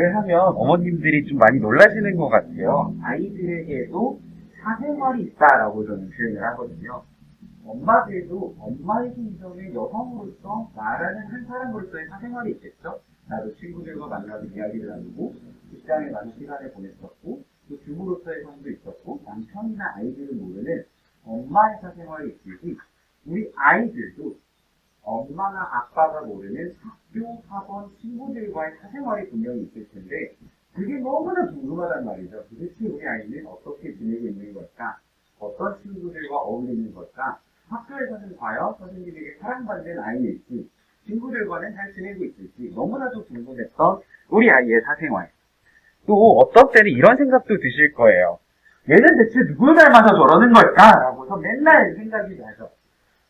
말을 하면 어머님들이 좀 많이 놀라시는 것 같아요. 아이들에게도 사생활이 있다라고 저는 표현을 하거든요. 엄마들도 엄마이기 이전에 여성으로서 나라는 한 사람으로서의 사생활이 있겠죠. 나도 친구들과 만나서 이야기를 나누고 직장에 많은 시간을 보냈었고 또 주부로서의 삶도 있었고 남편이나 아이들은 모르는 엄마의 사생활이 있듯이 우리 아이들도 엄마나 아빠가 모르는 학교, 학원, 친구들과의 사생활이 분명히 있을 텐데 그게 너무나 궁금하단 말이죠. 도대체 우리 아이는 어떻게 지내고 있는 걸까? 어떤 친구들과 어울리는 걸까? 학교에서는 과연 선생님에게 사랑받는 아이일지 친구들과는 잘 지내고 있을지 너무나도 궁금했던 우리 아이의 사생활. 또 어떤 때는 이런 생각도 드실 거예요. 얘는 대체 누굴 닮아서 저러는 걸까? 라고서 맨날 생각이 나죠.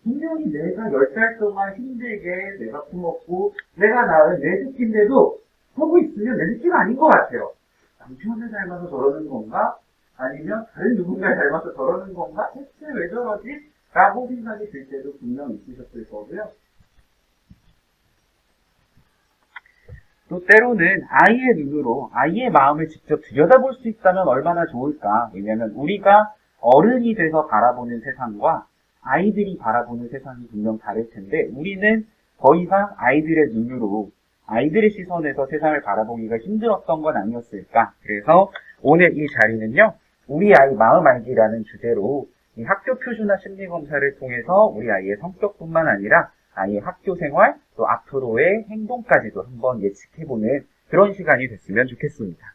분명히 내가 10살 동안 힘들게 내가 품었고 내가 낳은 내 새끼인데도 하고 있으면 내 새끼가 아닌 것 같아요. 남편을 닮아서 저러는 건가? 아니면 다른 누군가를 닮아서 저러는 건가? 대체 왜 저러지? 라고 생각이 들 때도 분명 있으셨을 거고요. 또 때로는 아이의 눈으로 아이의 마음을 직접 들여다볼 수 있다면 얼마나 좋을까. 왜냐하면 우리가 어른이 돼서 바라보는 세상과 아이들이 바라보는 세상이 분명 다를 텐데 우리는 더 이상 아이들의 눈으로 아이들의 시선에서 세상을 바라보기가 힘들었던 건 아니었을까. 그래서 오늘 이 자리는요. 우리 아이 마음 알기라는 주제로 이 학교 표준화 심리검사를 통해서 우리 아이의 성격뿐만 아니라 아이의 학교 생활, 또 앞으로의 행동까지도 한번 예측해보는 그런 시간이 됐으면 좋겠습니다.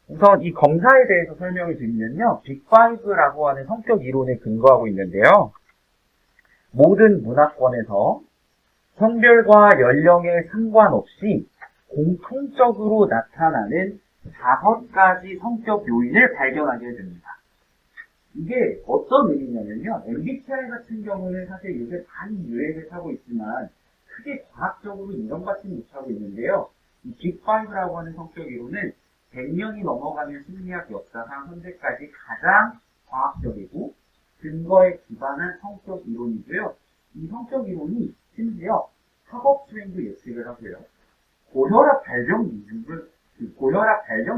우선 이 검사에 대해서 설명을 드리면요. 빅5라고 하는 성격 이론에 근거하고 있는데요. 모든 문화권에서 성별과 연령에 상관없이 공통적으로 나타나는 5가지 성격 요인을 발견하게 됩니다. 이게 어떤 의미냐면요. MBTI 같은 경우는 사실 요새 많이 유행을 타고 있지만 크게 과학적으로 인정받지 못하고 있는데요. 이 빅5라고 하는 성격 이론은 100년이 넘어가는 심리학 역사상 현재까지 가장 과학적이고 근거에 기반한 성격 이론이고요. 이 성격 이론이 심지어 학업 수행도 예측을 하고요. 고혈압 발병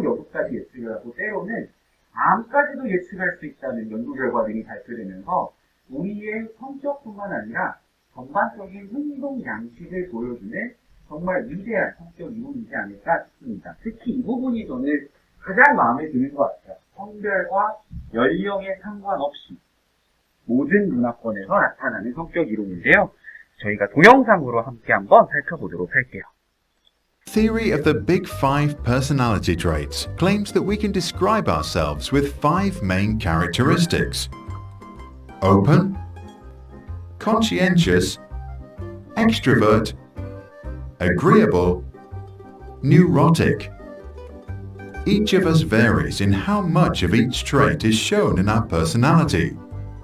여부까지 예측을 하고 때로는 암까지도 예측할 수 있다는 연구 결과들이 발표되면서 우리의 성격뿐만 아니라 전반적인 행동 양식을 보여주는 정말 위대한 성격 이론이지 않을까 싶습니다. 특히 이 부분이 저는 가장 마음에 드는 것 같아요. 성별과 연령에 상관없이 모든 문화권에서 나타나는 성격 이론인데요. 저희가 동영상으로 함께 한번 살펴보도록 할게요. Theory of the Big Five personality traits claims that we can describe ourselves with 5 main characteristics: open, conscientious, extrovert, agreeable, neurotic. Each of us varies in how much of each trait is shown in our personality.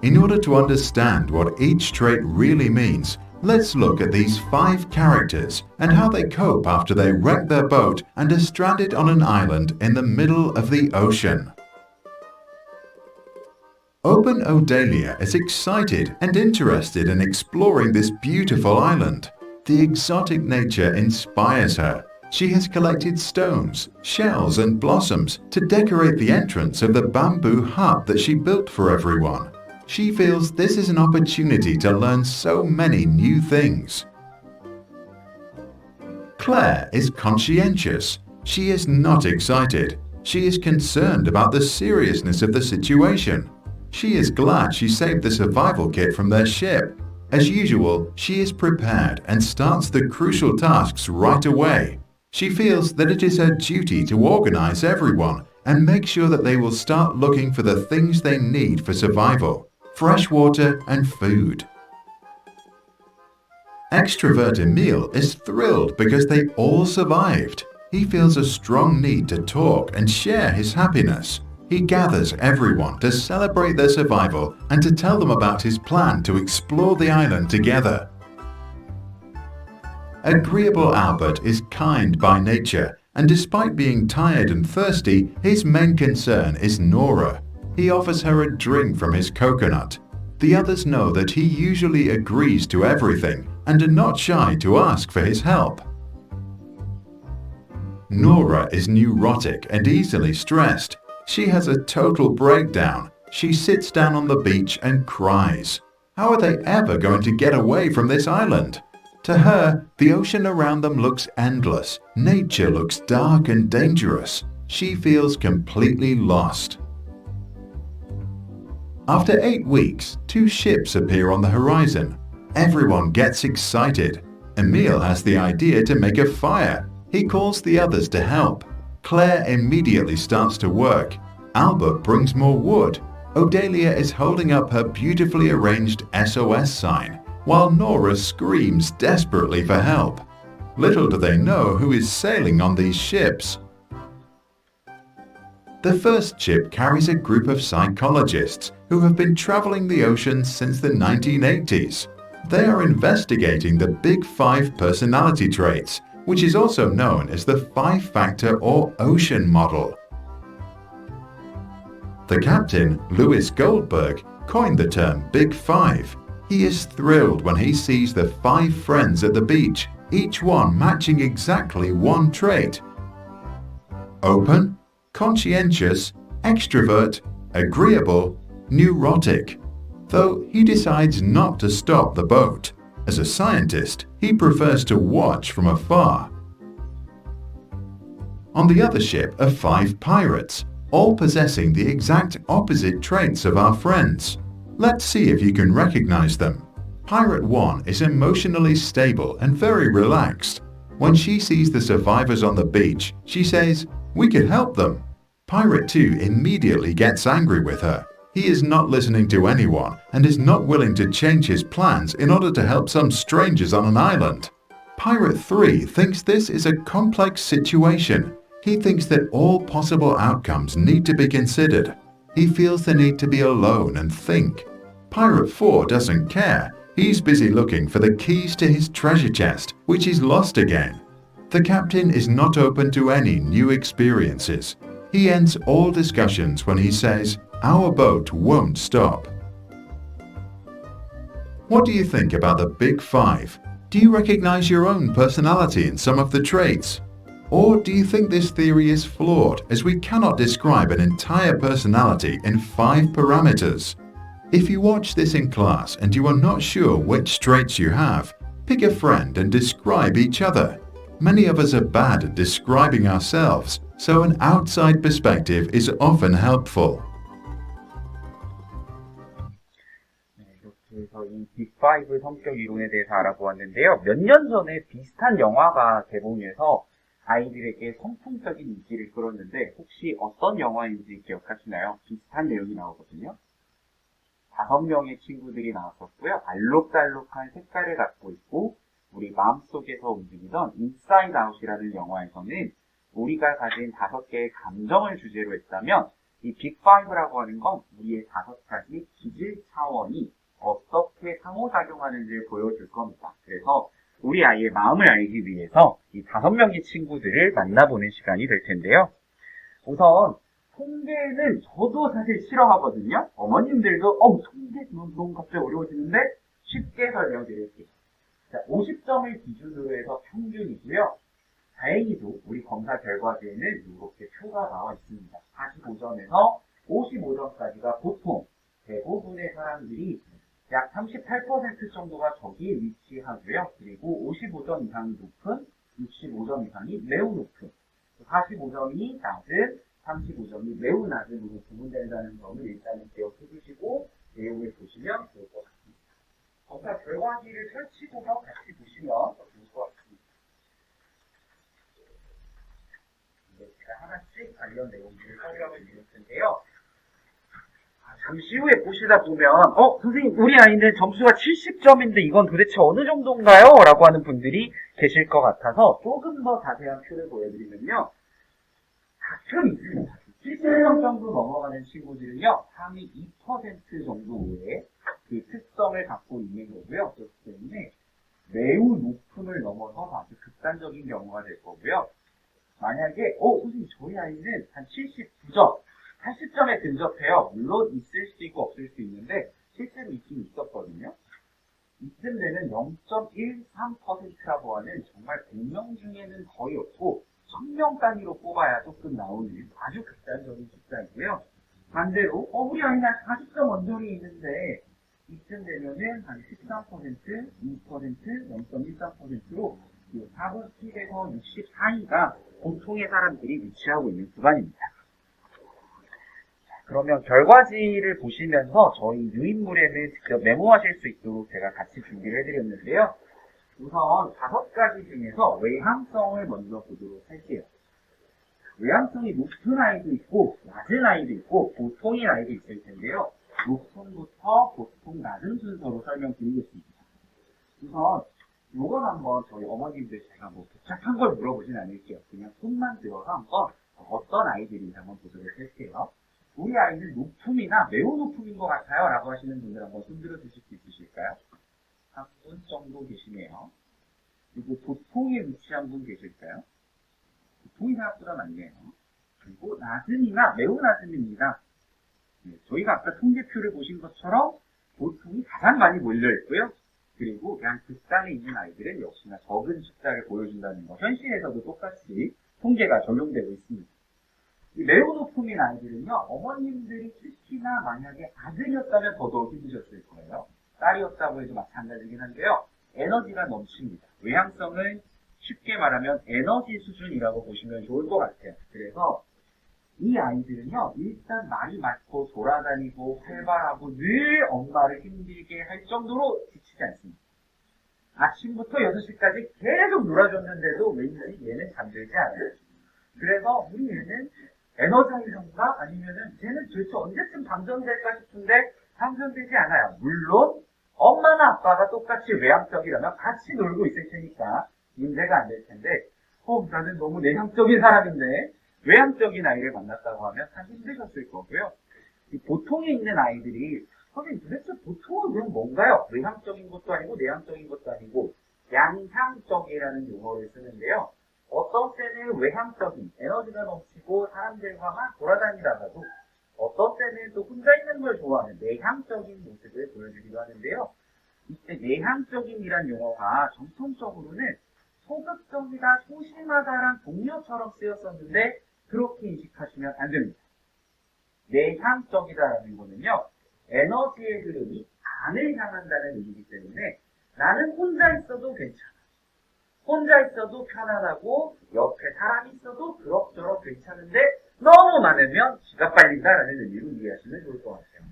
In order to understand what each trait really means, let's look at these 5 characters and how they cope after they wreck their boat and are stranded on an island in the middle of the ocean. Open Odalia is excited and interested in exploring this beautiful island. The exotic nature inspires her. She has collected stones, shells and blossoms to decorate the entrance of the bamboo hut that she built for everyone. She feels this is an opportunity to learn so many new things. Claire is conscientious. She is not excited. She is concerned about the seriousness of the situation. She is glad she saved the survival kit from their ship. As usual, she is prepared and starts the crucial tasks right away. She feels that it is her duty to organize everyone and make sure that they will start looking for the things they need for survival: fresh water and food. Extrovert Emile is thrilled because they all survived. He feels a strong need to talk and share his happiness. He gathers everyone to celebrate their survival and to tell them about his plan to explore the island together. Agreeable Albert is kind by nature, and despite being tired and thirsty, his main concern is Nora. He offers her a drink from his coconut. The others know that he usually agrees to everything and are not shy to ask for his help. Nora is neurotic and easily stressed. She has a total breakdown. She sits down on the beach and cries. How are they ever going to get away from this island? To her, the ocean around them looks endless. Nature looks dark and dangerous. She feels completely lost. After 8 weeks, 2 ships appear on the horizon. Everyone gets excited. Emile has the idea to make a fire. He calls the others to help. Claire immediately starts to work. Albert brings more wood. Odelia is holding up her beautifully arranged SOS sign, while Nora screams desperately for help. Little do they know who is sailing on these ships. The first ship carries a group of psychologists who have been traveling the ocean since the 1980s. They are investigating the Big Five personality traits, which is also known as the 5-factor or ocean model. The captain, Louis Goldberg, coined the term Big Five. He is thrilled when he sees the 5 friends at the beach, each one matching exactly one trait: open, conscientious, extrovert, agreeable, neurotic. Though he decides not to stop the boat. As a scientist, he prefers to watch from afar. On the other ship are 5 pirates, all possessing the exact opposite traits of our friends. Let's see if you can recognize them. Pirate 1 is emotionally stable and very relaxed. When she sees the survivors on the beach, she says, "We can help them." Pirate 2 immediately gets angry with her. He is not listening to anyone and is not willing to change his plans in order to help some strangers on an island. Pirate 3 thinks this is a complex situation. He thinks that all possible outcomes need to be considered. He feels the need to be alone and think. Pirate 4 doesn't care. He's busy looking for the keys to his treasure chest, which is lost again. The captain is not open to any new experiences. He ends all discussions when he says, "Our boat won't stop." What do you think about the Big Five? Do you recognize your own personality in some of the traits? Or do you think this theory is flawed, as we cannot describe an entire personality in 5 parameters? If you watch this in class and you are not sure which traits you have, pick a friend and describe each other. Many of us are bad at describing ourselves, so an outside perspective is often helpful. 이렇게 해서 이 빅5 성격 이론에 대해서 알아보았는데요. 몇 년 전에 비슷한 영화가 개봉해서 아이들에게 선풍적인 인기를 끌었는데 혹시 어떤 영화인지 기억하시나요? 비슷한 내용이 나오거든요. 5명의 친구들이 나왔었고요. 알록달록한 색깔을 갖고 있고 우리 마음속에서 움직이던 인사이드 아웃이라는 영화에서는 우리가 가진 5개의 감정을 주제로 했다면 이 빅5라고 하는 건 우리의 5가지 기질 차원이 어떻게 상호작용하는지를 보여줄 겁니다. 그래서 우리 아이의 마음을 알기 위해서 이 5명의 친구들을 만나보는 시간이 될 텐데요. 우선 통계는 저도 사실 싫어하거든요. 어머님들도 통계 너무 갑자기 어려워지는데 쉽게 설명드릴게요. 자, 50점을 기준으로 해서 평균이고요. 다행히도 우리 검사 결과지에는 이렇게 표가 나와 있습니다. 45점에서 55점까지가 보통 대부분의 사람들이 약 38% 정도가 저기에 위치하고요. 그리고 55점 이상이 높은, 65점 이상이 매우 높은, 45점이 낮은, 35점이 매우 낮은으로 구분된다는 점을 일단은 기억해 주시고 내용을 보시면 좋을 것 같습니다. 검사 결과지를 펼치고서 같이 보시면 좋을 것 같습니다. 제가 하나씩 관련 내용들을 설명을 드릴 텐데요. 잠시 후에 보시다 보면 선생님 우리 아이는 점수가 70점인데 이건 도대체 어느 정도인가요? 라고 하는 분들이 계실 것 같아서 조금 더 자세한 표를 보여드리면요. 가끔 있습니다. 70점 정도 넘어가는 친구들은요. 상위 2% 정도의 그 특성을 갖고 있는 거고요. 그렇기 때문에 매우 높음을 넘어서 아주 극단적인 경우가 될 거고요. 만약에 선생님 저희 아이는 한 79점 80점에 근접해요. 물론 있을 수 있고 없을 수 있는데 실제로 있긴 있었거든요. 이쯤 되면 0.13%라고 하는 정말 100명 중에는 거의 없고 1000명 단위로 뽑아야 조금 나오는 아주 극단적인 숫자이고요. 반대로 우리 아이는 40점 언저리 있는데 이쯤 되면은 한 13%, 2%, 0.13%로 40에서 60 사이가 보통의 사람들이 위치하고 있는 구간입니다. 그러면 결과지를 보시면서 저희 유인물에는 직접 메모하실 수 있도록 제가 같이 준비를 해드렸는데요. 우선 5가지 중에서 외향성을 먼저 보도록 할게요. 외향성이 높은 아이도 있고 낮은 아이도 있고 보통인 아이도 있을 텐데요. 높음부터 보통 낮은 순서로 설명드리겠습니다. 우선 요건 한번 저희 어머님들 제가 뭐 복잡한 걸 물어보진 않을게요. 그냥 손만 들어서 한번 어떤 아이들인지 한번 보도록 할게요. 우리 아이는 높음이나 매우 높음인 것 같아요 라고 하시는 분들 한번 손 들어주실 수 있으실까요? 한 분 정도 계시네요. 그리고 보통에 위치한 분 계실까요? 보통이 생각보다 많네요. 그리고 낮음이나 매우 낮음입니다. 네, 저희가 아까 통계표를 보신 것처럼 보통이 가장 많이 몰려있고요. 그리고 그냥 극단에 있는 아이들은 역시나 적은 숫자를 보여준다는 거. 현실에서도 똑같이 통계가 적용되고 있습니다. 이 매우 높음인 아이들은요, 어머님들이 특히나 만약에 아들이었다면 더더욱 힘드셨을 거예요. 딸이었다고 해도 마찬가지긴 한데요. 에너지가 넘칩니다. 외향성을 쉽게 말하면 에너지 수준이라고 보시면 좋을 것 같아요. 그래서 이 아이들은요, 일단 말이 많고 돌아다니고 활발하고 늘 엄마를 힘들게 할 정도로 지치지 않습니다. 아침부터 6시까지 계속 놀아줬는데도 왠지 얘는 잠들지 않아요. 그래서 우리 얘는 에너자이저인가? 아니면은 쟤는 도대체 언제쯤 방전될까 싶은데 방전되지 않아요. 물론 엄마나 아빠가 똑같이 외향적이라면 같이 놀고 있을 테니까 문제가 안 될 텐데 나는 너무 내향적인 사람인데 외향적인 아이를 만났다고 하면 참 힘드셨을 거고요. 이 보통에 있는 아이들이 선생님 도대체 보통은 그럼 뭔가요? 외향적인 것도 아니고 내향적인 것도 아니고 양향적이라는 용어를 쓰는데요. 어떤 때는 외향적인 에너지가 넘치고 사람들과 막 돌아다니다가도 어떤 때는 또 혼자 있는 걸 좋아하는 내향적인 모습을 보여주기도 하는데요. 이때 내향적인이란 용어가 정통적으로는 소극적이다, 소심하다란 동료처럼 쓰였었는데 그렇게 인식하시면 안 됩니다. 내향적이다라는 거는요, 에너지의 흐름이 안을 향한다는 의미이기 때문에 나는 혼자 있어도 괜찮아. 혼자 있어도 편안하고 옆에 사람이 있어도 그럭저럭 괜찮은데 너무 많으면 기가 빨린다라는 의미로 이해하시면 좋을 것 같아요.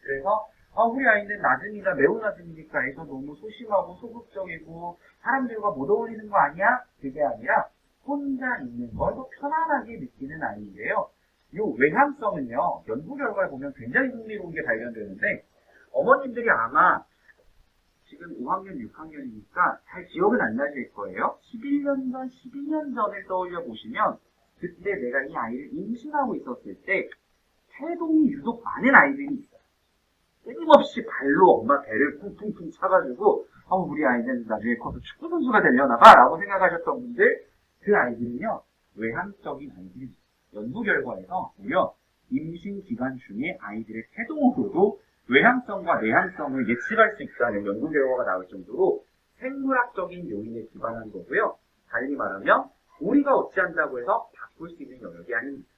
그래서 우리 아이는 낮음이나 매우 낮음이니까 애가 너무 소심하고 소극적이고 사람들과 못 어울리는 거 아니야? 그게 아니라 혼자 있는 걸 더 편안하게 느끼는 아이인데요. 이 외향성은요, 연구 결과를 보면 굉장히 흥미로운 게 발견되는데 어머님들이 아마 지금 5학년, 6학년이니까 잘 기억은 안 나실 거예요. 11년 전, 12년 전을 떠올려 보시면 그때 내가 이 아이를 임신하고 있었을 때 태동이 유독 많은 아이들이 있어요. 끊임없이 발로 엄마 배를 쿵쿵쿵 차가지고 우리 아이는 나중에 커서 축구 선수가 되려나 봐 라고 생각하셨던 분들, 그 아이들은요 외향적인 아이들입니다. 연구 결과에서 무려 임신 기간 중에 아이들의 태동으로도 외향성과 내향성을 예측할 수 있다는 연구 결과가 나올 정도로 생물학적인 요인에 기반한 거고요. 다르게 말하면 우리가 어찌한다고 해서 바꿀 수 있는 영역이 아닙니다.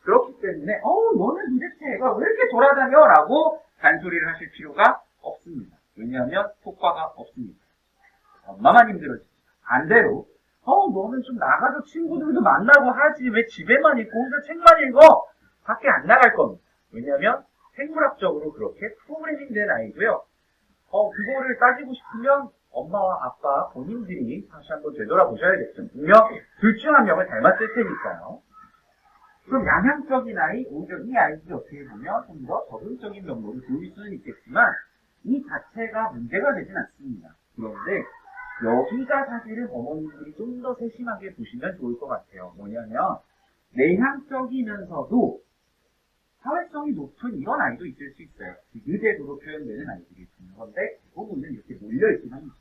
그렇기 때문에 너는 도대체 애가 왜 이렇게 돌아다녀? 라고 잔소리를 하실 필요가 없습니다. 왜냐하면 효과가 없습니다. 엄마만 힘들어집니다. 반대로 너는 좀 나가서 친구들도 만나고 하지 왜 집에만 있고 혼자 책만 읽어? 밖에 안 나갈 겁니다. 왜냐하면 생물학적으로 그렇게 프로그래밍 된 아이고요. 그거를 따지고 싶으면 엄마와 아빠 본인들이 다시 한번 되돌아보셔야겠죠. 분명 둘 중 한 명을 닮았을 테니까요. 그럼 양향적인 아이, 오히려 이 아이들이 어떻게 보면 좀 더 적응적인 면모를 보일 수는 있겠지만 이 자체가 문제가 되진 않습니다. 그런데 여기가 사실은 어머님들이 좀 더 세심하게 보시면 좋을 것 같아요. 뭐냐면 내향적이면서도 사회성이 높은 이런 아이도 있을 수 있어요. 의대도로 표현되는 아이들이 있는 건데 대부분은 이렇게 몰려있긴 합니다.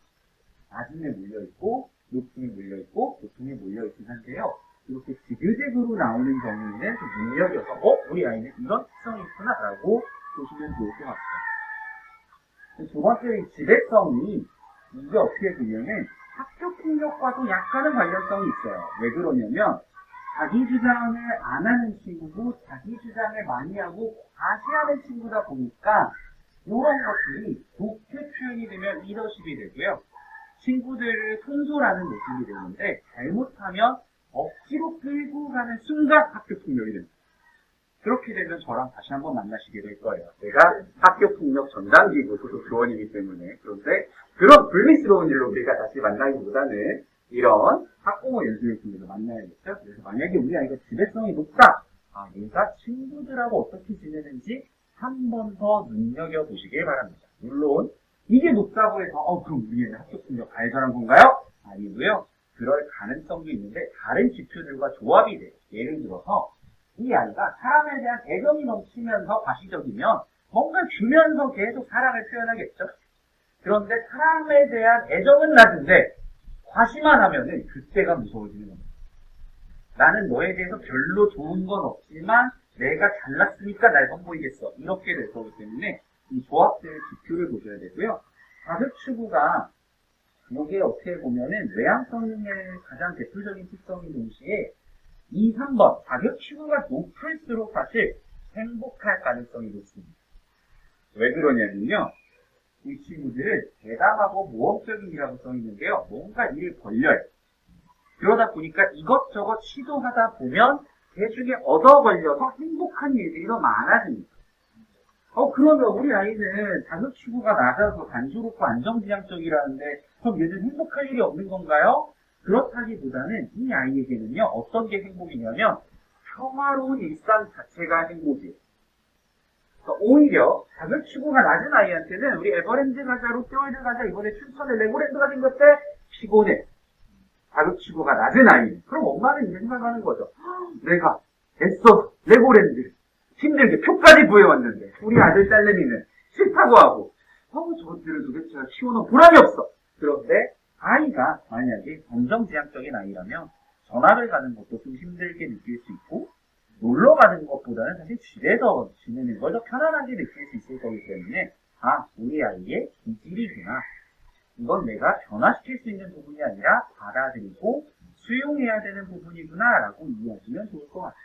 낮음에 몰려있고 높음에 몰려있고 보통에 몰려있긴 한데요. 이렇게 지그재그로 나오는 경우에는 좀 능력이어서 우리 아이는 이런 특성이 있구나 라고 보시면 좋을 것 같아요. 두 번째, 지배성이 이게 어떻게 보면은 학교 학교폭력과도 약간은 관련성이 있어요. 왜 그러냐면 자기 주장을 안 하는 친구고 자기 주장을 많이 하고 과시하는 친구다 보니까 이런 것들이 좋게 표현이 되면 리더십이 되고요. 친구들을 손솔하는 모습이 되는데 잘못하면 억지로 끌고 가는 순간 학교폭력이 됩니다. 그렇게 되면 저랑 다시 한번 만나시게 될 거예요. 제가 학교폭력 전담기구 소속 조원이기 때문에. 그런데 그런 불미스러운 일로 우리가 다시 만나기보다는 이런 학부모 연수를 통해서 만나야겠죠. 그래서 만약에 우리 아이가 지배성이 높다. 얘가 친구들하고 어떻게 지내는지 한 번 더 눈여겨보시길 바랍니다. 물론 이게 높다고 해서 그럼 우리 애는 학교폭력 발전한 건가요? 아니고요. 그럴 가능성도 있는데 다른 지표들과 조합이 돼요. 예를 들어서 이 아이가 사람에 대한 애정이 넘치면서 과시적이면 뭔가 주면서 계속 사랑을 표현하겠죠. 그런데 사람에 대한 애정은 낮은데 과시만 하면은 그때가 무서워지는 겁니다. 나는 너에 대해서 별로 좋은 건 없지만 내가 잘났으니까 날 선보이겠어. 이렇게 될 거기 때문에 이 조합들의 지표를 보셔야 되고요. 자격추구가 이게 어떻게 보면은 외향성의 가장 대표적인 특성인 동시에 2, 3번 자격추구가 높을수록 사실 행복할 가능성이 높습니다. 왜 그러냐면요. 이 친구들은 대담하고 모험적인이라고 써있는데요. 뭔가 일을 벌려요. 그러다 보니까 이것저것 시도하다 보면 대중에 얻어 걸려서 행복한 일들이 더 많아집니다. 그러면 우리 아이는 자격추구가 낮아서 단조롭고 안정지향적이라는데 그럼 얘는 행복할 일이 없는 건가요? 그렇다기보다는 이 아이에게는요, 어떤 게 행복이냐면 평화로운 일상 자체가 행복이에요. 그러니까 오히려 자격추구가 낮은 아이한테는 우리 에버랜드 가자, 롯데월드 가자, 이번에 춘천에 레고랜드가 생겼대? 피곤해. 자격추구가 낮은 아이는. 그럼 엄마는 이제 생각하는 거죠. 내가 애써서 레고랜드 힘들게 표까지 구해왔는데 우리 아들 딸내미는 싫다고 하고 저것들을 도대체 키워놓은 보람이 없어. 그런데 아이가 만약에 안정지향적인 아이라면 전학을 가는 것도 좀 힘들게 느낄 수 있고 놀러 가는 것보다는 사실 집에서 지내는 걸 더 편안하게 느낄 수 있을 거기 때문에 우리 아이의 기질이구나. 이건 내가 변화시킬 수 있는 부분이 아니라 받아들이고 수용해야 되는 부분이구나 라고 이해하시면 좋을 것 같아요.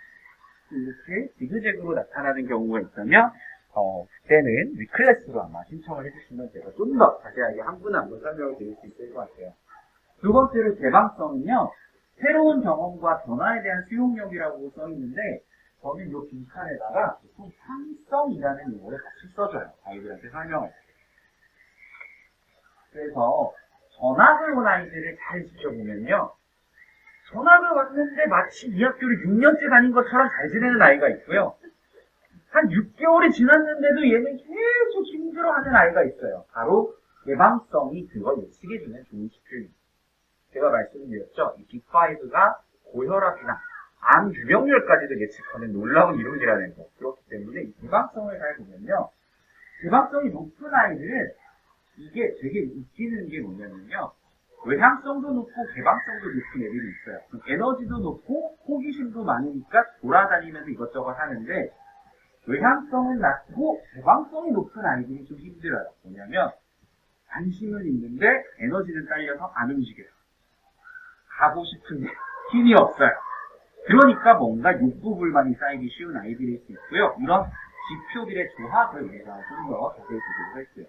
이렇게 지그재그로 나타나는 경우가 있다면 그때는 위클래스로 아마 신청을 해주시면 제가 좀 더 자세하게 한 분 한 분 설명을 드릴 수 있을 것 같아요. 두 번째로 개방성은요. 새로운 경험과 변화에 대한 수용력이라고 써있는데 저는 이 빈칸에다가 보통 창의성이라는 용어를 같이 써줘요. 아이들한테 설명할 때. 그래서 전학을 온 아이들을 잘 지켜보면요. 전학을 왔는데 마치 이 학교를 6년째 다닌 것처럼 잘 지내는 아이가 있고요. 한 6개월이 지났는데도 얘는 계속 힘들어하는 아이가 있어요. 바로 개방성이 그걸 예측해주는 좋은 지표입니다. 제가 말씀드렸죠. 이 빅5가 고혈압이나 암 유병률까지도 예측하는 놀라운 이론이라는 거. 그렇기 때문에 이 개방성을 잘 보면요. 개방성이 높은 아이들은 이게 되게 웃기는 게 뭐냐면요. 외향성도 높고 개방성도 높은 애들이 있어요. 에너지도 높고 호기심도 많으니까 돌아다니면서 이것저것 하는데 외향성은 낮고 개방성이 높은 아이들이 좀 힘들어요. 뭐냐면 관심은 있는데 에너지는 딸려서 안 움직여요. 가고 싶은데 힘이 없어요. 그러니까 뭔가 욕구불만이 쌓이기 쉬운 아이들일 수 있고요. 이런 지표들의 조합을 우리가 좀 더 자세히 보도록 할게요.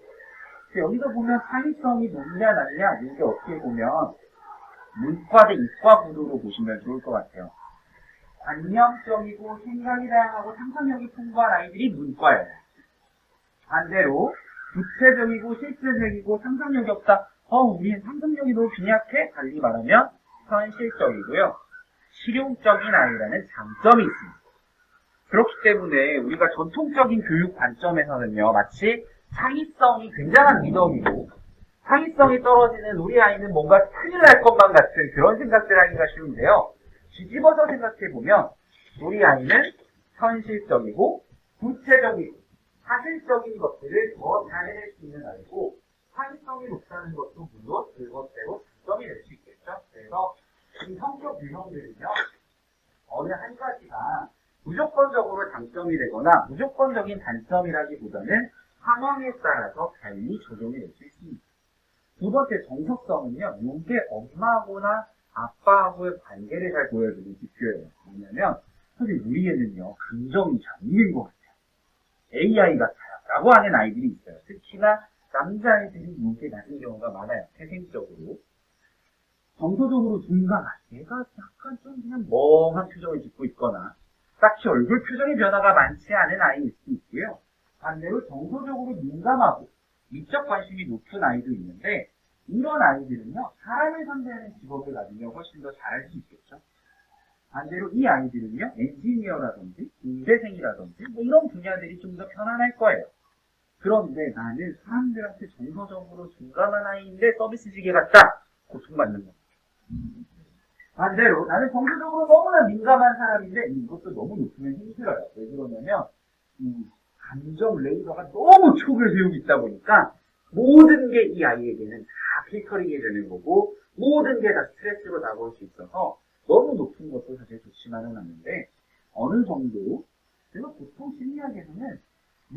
여기서 보면 창의성이 높냐 낮냐 이게 어떻게 보면 문과 대 이과 구도로 보시면 좋을 것 같아요. 관념적이고 생각이 다양하고 상상력이 풍부한 아이들이 문과예요. 반대로 구체적이고 실질적이고 상상력이 없다. 우리는 상상력이 너무 빈약해? 달리 말하면 현실적이고요. 실용적인 아이라는 장점이 있습니다. 그렇기 때문에 우리가 전통적인 교육 관점에서는요. 마치 창의성이 굉장한 미덕이고 창의성이 떨어지는 우리 아이는 뭔가 큰일 날 것만 같은 그런 생각들 하기가 쉬운데요. 뒤집어서 생각해보면 우리 아이는 현실적이고 구체적이고 사실적인 것들을 더 잘 해낼 수 있는 아이고 창의성이 높다는 것도 물론 그것대로 장점이 될 수 있겠죠. 그래서 이 성격 유형들은요. 어느 한 가지가 무조건적으로 장점이 되거나 무조건적인 단점이라기보다는 상황에 따라서 달리 적용이 될 수 있습니다. 두 번째 정서성은요, 이게 엄마하고나 아빠하고의 관계를 잘 보여주는 지표예요. 뭐냐면, 사실 우리 애는요, 감정이 잘 있는 것 같아요. AI 같아요. 라고 하는 아이들이 있어요. 특히나 남자아이들이 이게 낮은 경우가 많아요. 태생적으로. 정서적으로 둔감한, 얘가 약간 좀 그냥 멍한 표정을 짓고 있거나, 딱히 얼굴 표정의 변화가 많지 않은 아이일 수 있고요. 반대로 정서적으로 민감하고 미적 관심이 높은 아이도 있는데, 이런 아이들은요, 사람을 상대하는 직업을 가지면 훨씬 더 잘할 수 있겠죠. 반대로 이 아이들은요, 엔지니어라든지 인재생이라든지 뭐 이런 분야들이 좀 더 편안할 거예요. 그런데 나는 사람들한테 정서적으로 둔감한 아이인데 서비스직에 갔다. 고통받는 거. 반대로 나는 정서적으로 너무나 민감한 사람인데 이것도 너무 높으면 힘들어요. 왜 그러냐면 이 감정 레이더가 너무 촉을 세우고 있다 보니까 모든 게 이 아이에게는 다 필터링이 되는 거고 모든 게 다 스트레스로 다가올 수 있어서 너무 높은 것도 사실 좋지만은 않는데 어느 정도 제가 보통 심리학에서는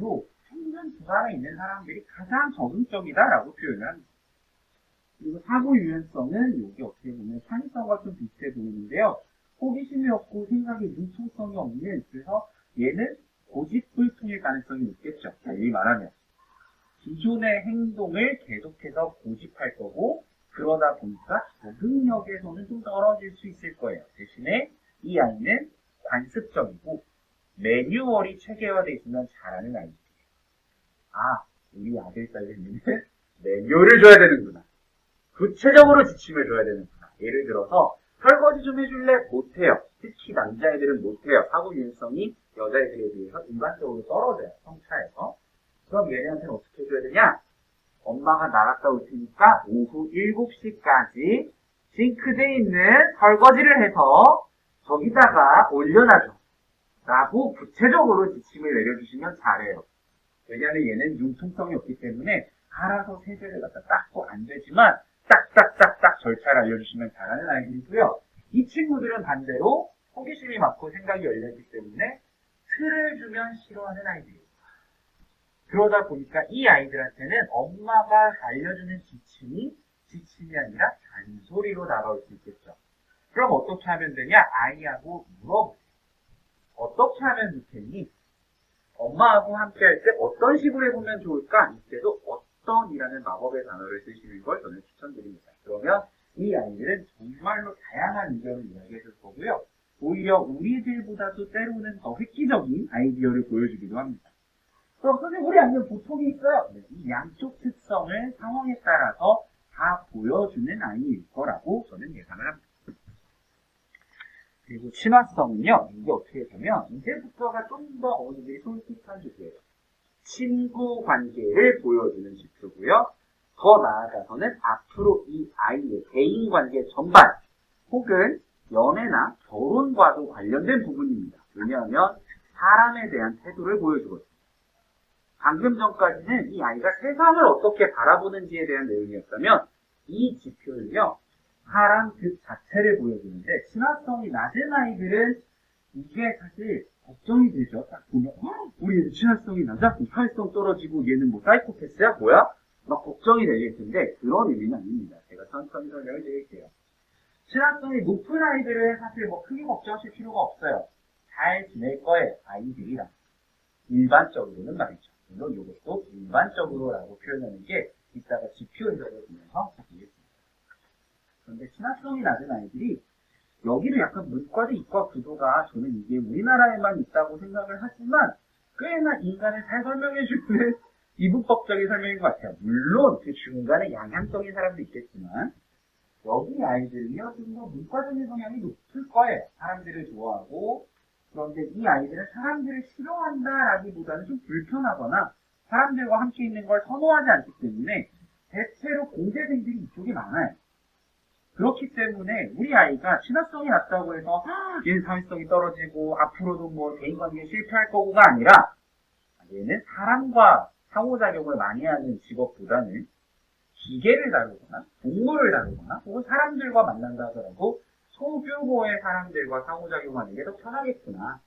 요 평균 구간에 있는 사람들이 가장 적응적이다라고 표현을 합니다. 그리고 사고 유연성은 이게 어떻게 보면 창의성과 좀 비슷해 보이는데요. 호기심이 없고 생각에 융통성이 없는, 그래서 얘는 고집불통일 가능성이 높겠죠. 달리 말하면 기존의 행동을 계속해서 고집할 거고 그러다 보니까 적응력에서는 좀 떨어질 수 있을 거예요. 대신에 이 아이는 관습적이고 매뉴얼이 체계화되어 있으면 잘하는 아이예요. 아, 우리 아들 딸내미는 매뉴얼을 줘야 되는구나. 구체적으로 지침을 줘야 되는구나. 예를 들어서 설거지 좀 해줄래? 못해요. 특히 남자애들은 못해요. 사고 유연성이 여자애들에 비해서 일반적으로 떨어져요. 성차에서. 그럼 얘네한테는 어떻게 해줘야 되냐? 엄마가 나갔다 올 테니까 오후 7시까지 싱크대에 있는 설거지를 해서 저기다가 올려놔줘. 라고 구체적으로 지침을 내려주시면 잘해요. 왜냐하면 얘는 융통성이 없기 때문에 알아서 세제를 갖다 닦고 안 되지만 딱딱딱딱 절차를 알려주시면 잘하는 아이들이고요. 이 친구들은 반대로 호기심이 많고 생각이 열려있기 때문에 틀을 주면 싫어하는 아이들이에요. 그러다 보니까 이 아이들한테는 엄마가 알려주는 지침이 아니라 잔소리로 다가올 수 있겠죠. 그럼 어떻게 하면 되냐? 아이하고 물어보세요. 어떻게 하면 좋겠니? 엄마하고 함께 할 때 어떤 식으로 해보면 좋을까? 이때도 어떤이라는 마법의 단어를 쓰시는 걸 저는 추천드립니다. 그러면 이 아이들은 정말로 다양한 의견을 이야기해 줄 거고요. 오히려 우리들보다도 때로는 더 획기적인 아이디어를 보여주기도 합니다. 그럼 선생님 우리 아이는 보통이 있어요. 네, 이 양쪽 특성을 상황에 따라서 다 보여주는 아이일 거라고 저는 예상을 합니다. 그리고 친화성은요, 이게 어떻게 되면 이제부터가 좀 더 어머니들이 솔직한 주제예요. 친구 관계를 보여주는 지표고요. 더 나아가서는 앞으로 이 아이의 대인 관계 전반 혹은 연애나 결혼과도 관련된 부분입니다. 왜냐하면 사람에 대한 태도를 보여주거든요. 방금 전까지는 이 아이가 세상을 어떻게 바라보는지에 대한 내용이었다면 이 지표는요, 사람 그 자체를 보여주는데 친화성이 낮은 아이들은 이게 사실 걱정이 되죠. 딱 보면 우리 애들 친화성이 낮아? 사회성 떨어지고 얘는 뭐 사이코패스야? 뭐야? 막 걱정이 되실 텐데 그런 의미는 아닙니다. 제가 천천히 설명을 드릴게요. 친화성이 높은 아이들은 사실 뭐 크게 걱정하실 필요가 없어요. 잘 지낼 거예요. 아이들이랑. 일반적으로는 말이죠. 물론 이것도 일반적으로라고 표현하는 게 이따가 지표 해석을 보면서 보겠습니다. 그런데 친화성이 낮은 아이들이 여기도 약간 문과대 이과 구도가 저는 이게 우리나라에만 있다고 생각을 하지만 꽤나 인간을 잘 설명해주는 이분법적인 설명인 것 같아요. 물론 그 중간에 양향적인 사람도 있겠지만 여기 아이들은요 좀 더 문과적인 성향이 높을 거예요. 사람들을 좋아하고 그런데 이 아이들은 사람들을 싫어한다라기보다는 좀 불편하거나 사람들과 함께 있는 걸 선호하지 않기 때문에 대체로 공대생들이 이쪽이 많아요. 그렇기 때문에 우리 아이가 친화성이 낮다고 해서 얘는 사회성이 떨어지고 앞으로도 뭐 대인관계에 실패할 거고가 아니라 얘는 사람과 상호작용을 많이 하는 직업보다는 기계를 다루거나 동물을 다루거나 혹은 사람들과 만난다 하더라도 소규모의 사람들과 상호작용하는 게 더 편하겠구나.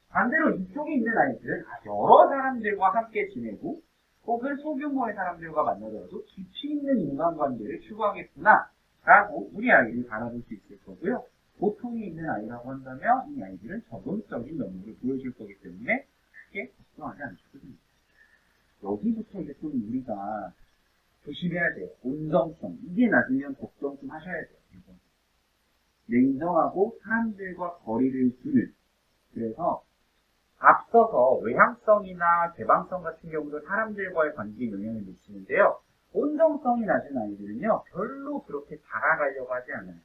반대로 이쪽에 있는 아이들은 여러 사람들과 함께 지내고 혹은 소규모의 사람들과 만나더라도 깊이 있는 인간관계를 추구하겠구나 라고 우리 아이를 바라볼 수 있을 거고요. 보통이 있는 아이라고 한다면 이 아이들은 적응적인 면모를 보여줄 거기 때문에 크게 걱정하지 않으셔도 됩니다. 여기부터 이제 좀 우리가 조심해야 돼요. 온정성. 이게 낮으면 걱정 좀 하셔야 돼요. 냉정하고 사람들과 거리를 두는. 그래서 앞서서 외향성이나 개방성 같은 경우도 사람들과의 관계에 영향을 미치는데요. 온정성이 낮은 아이들은요, 별로 그렇게 다가가려고 하지 않아요.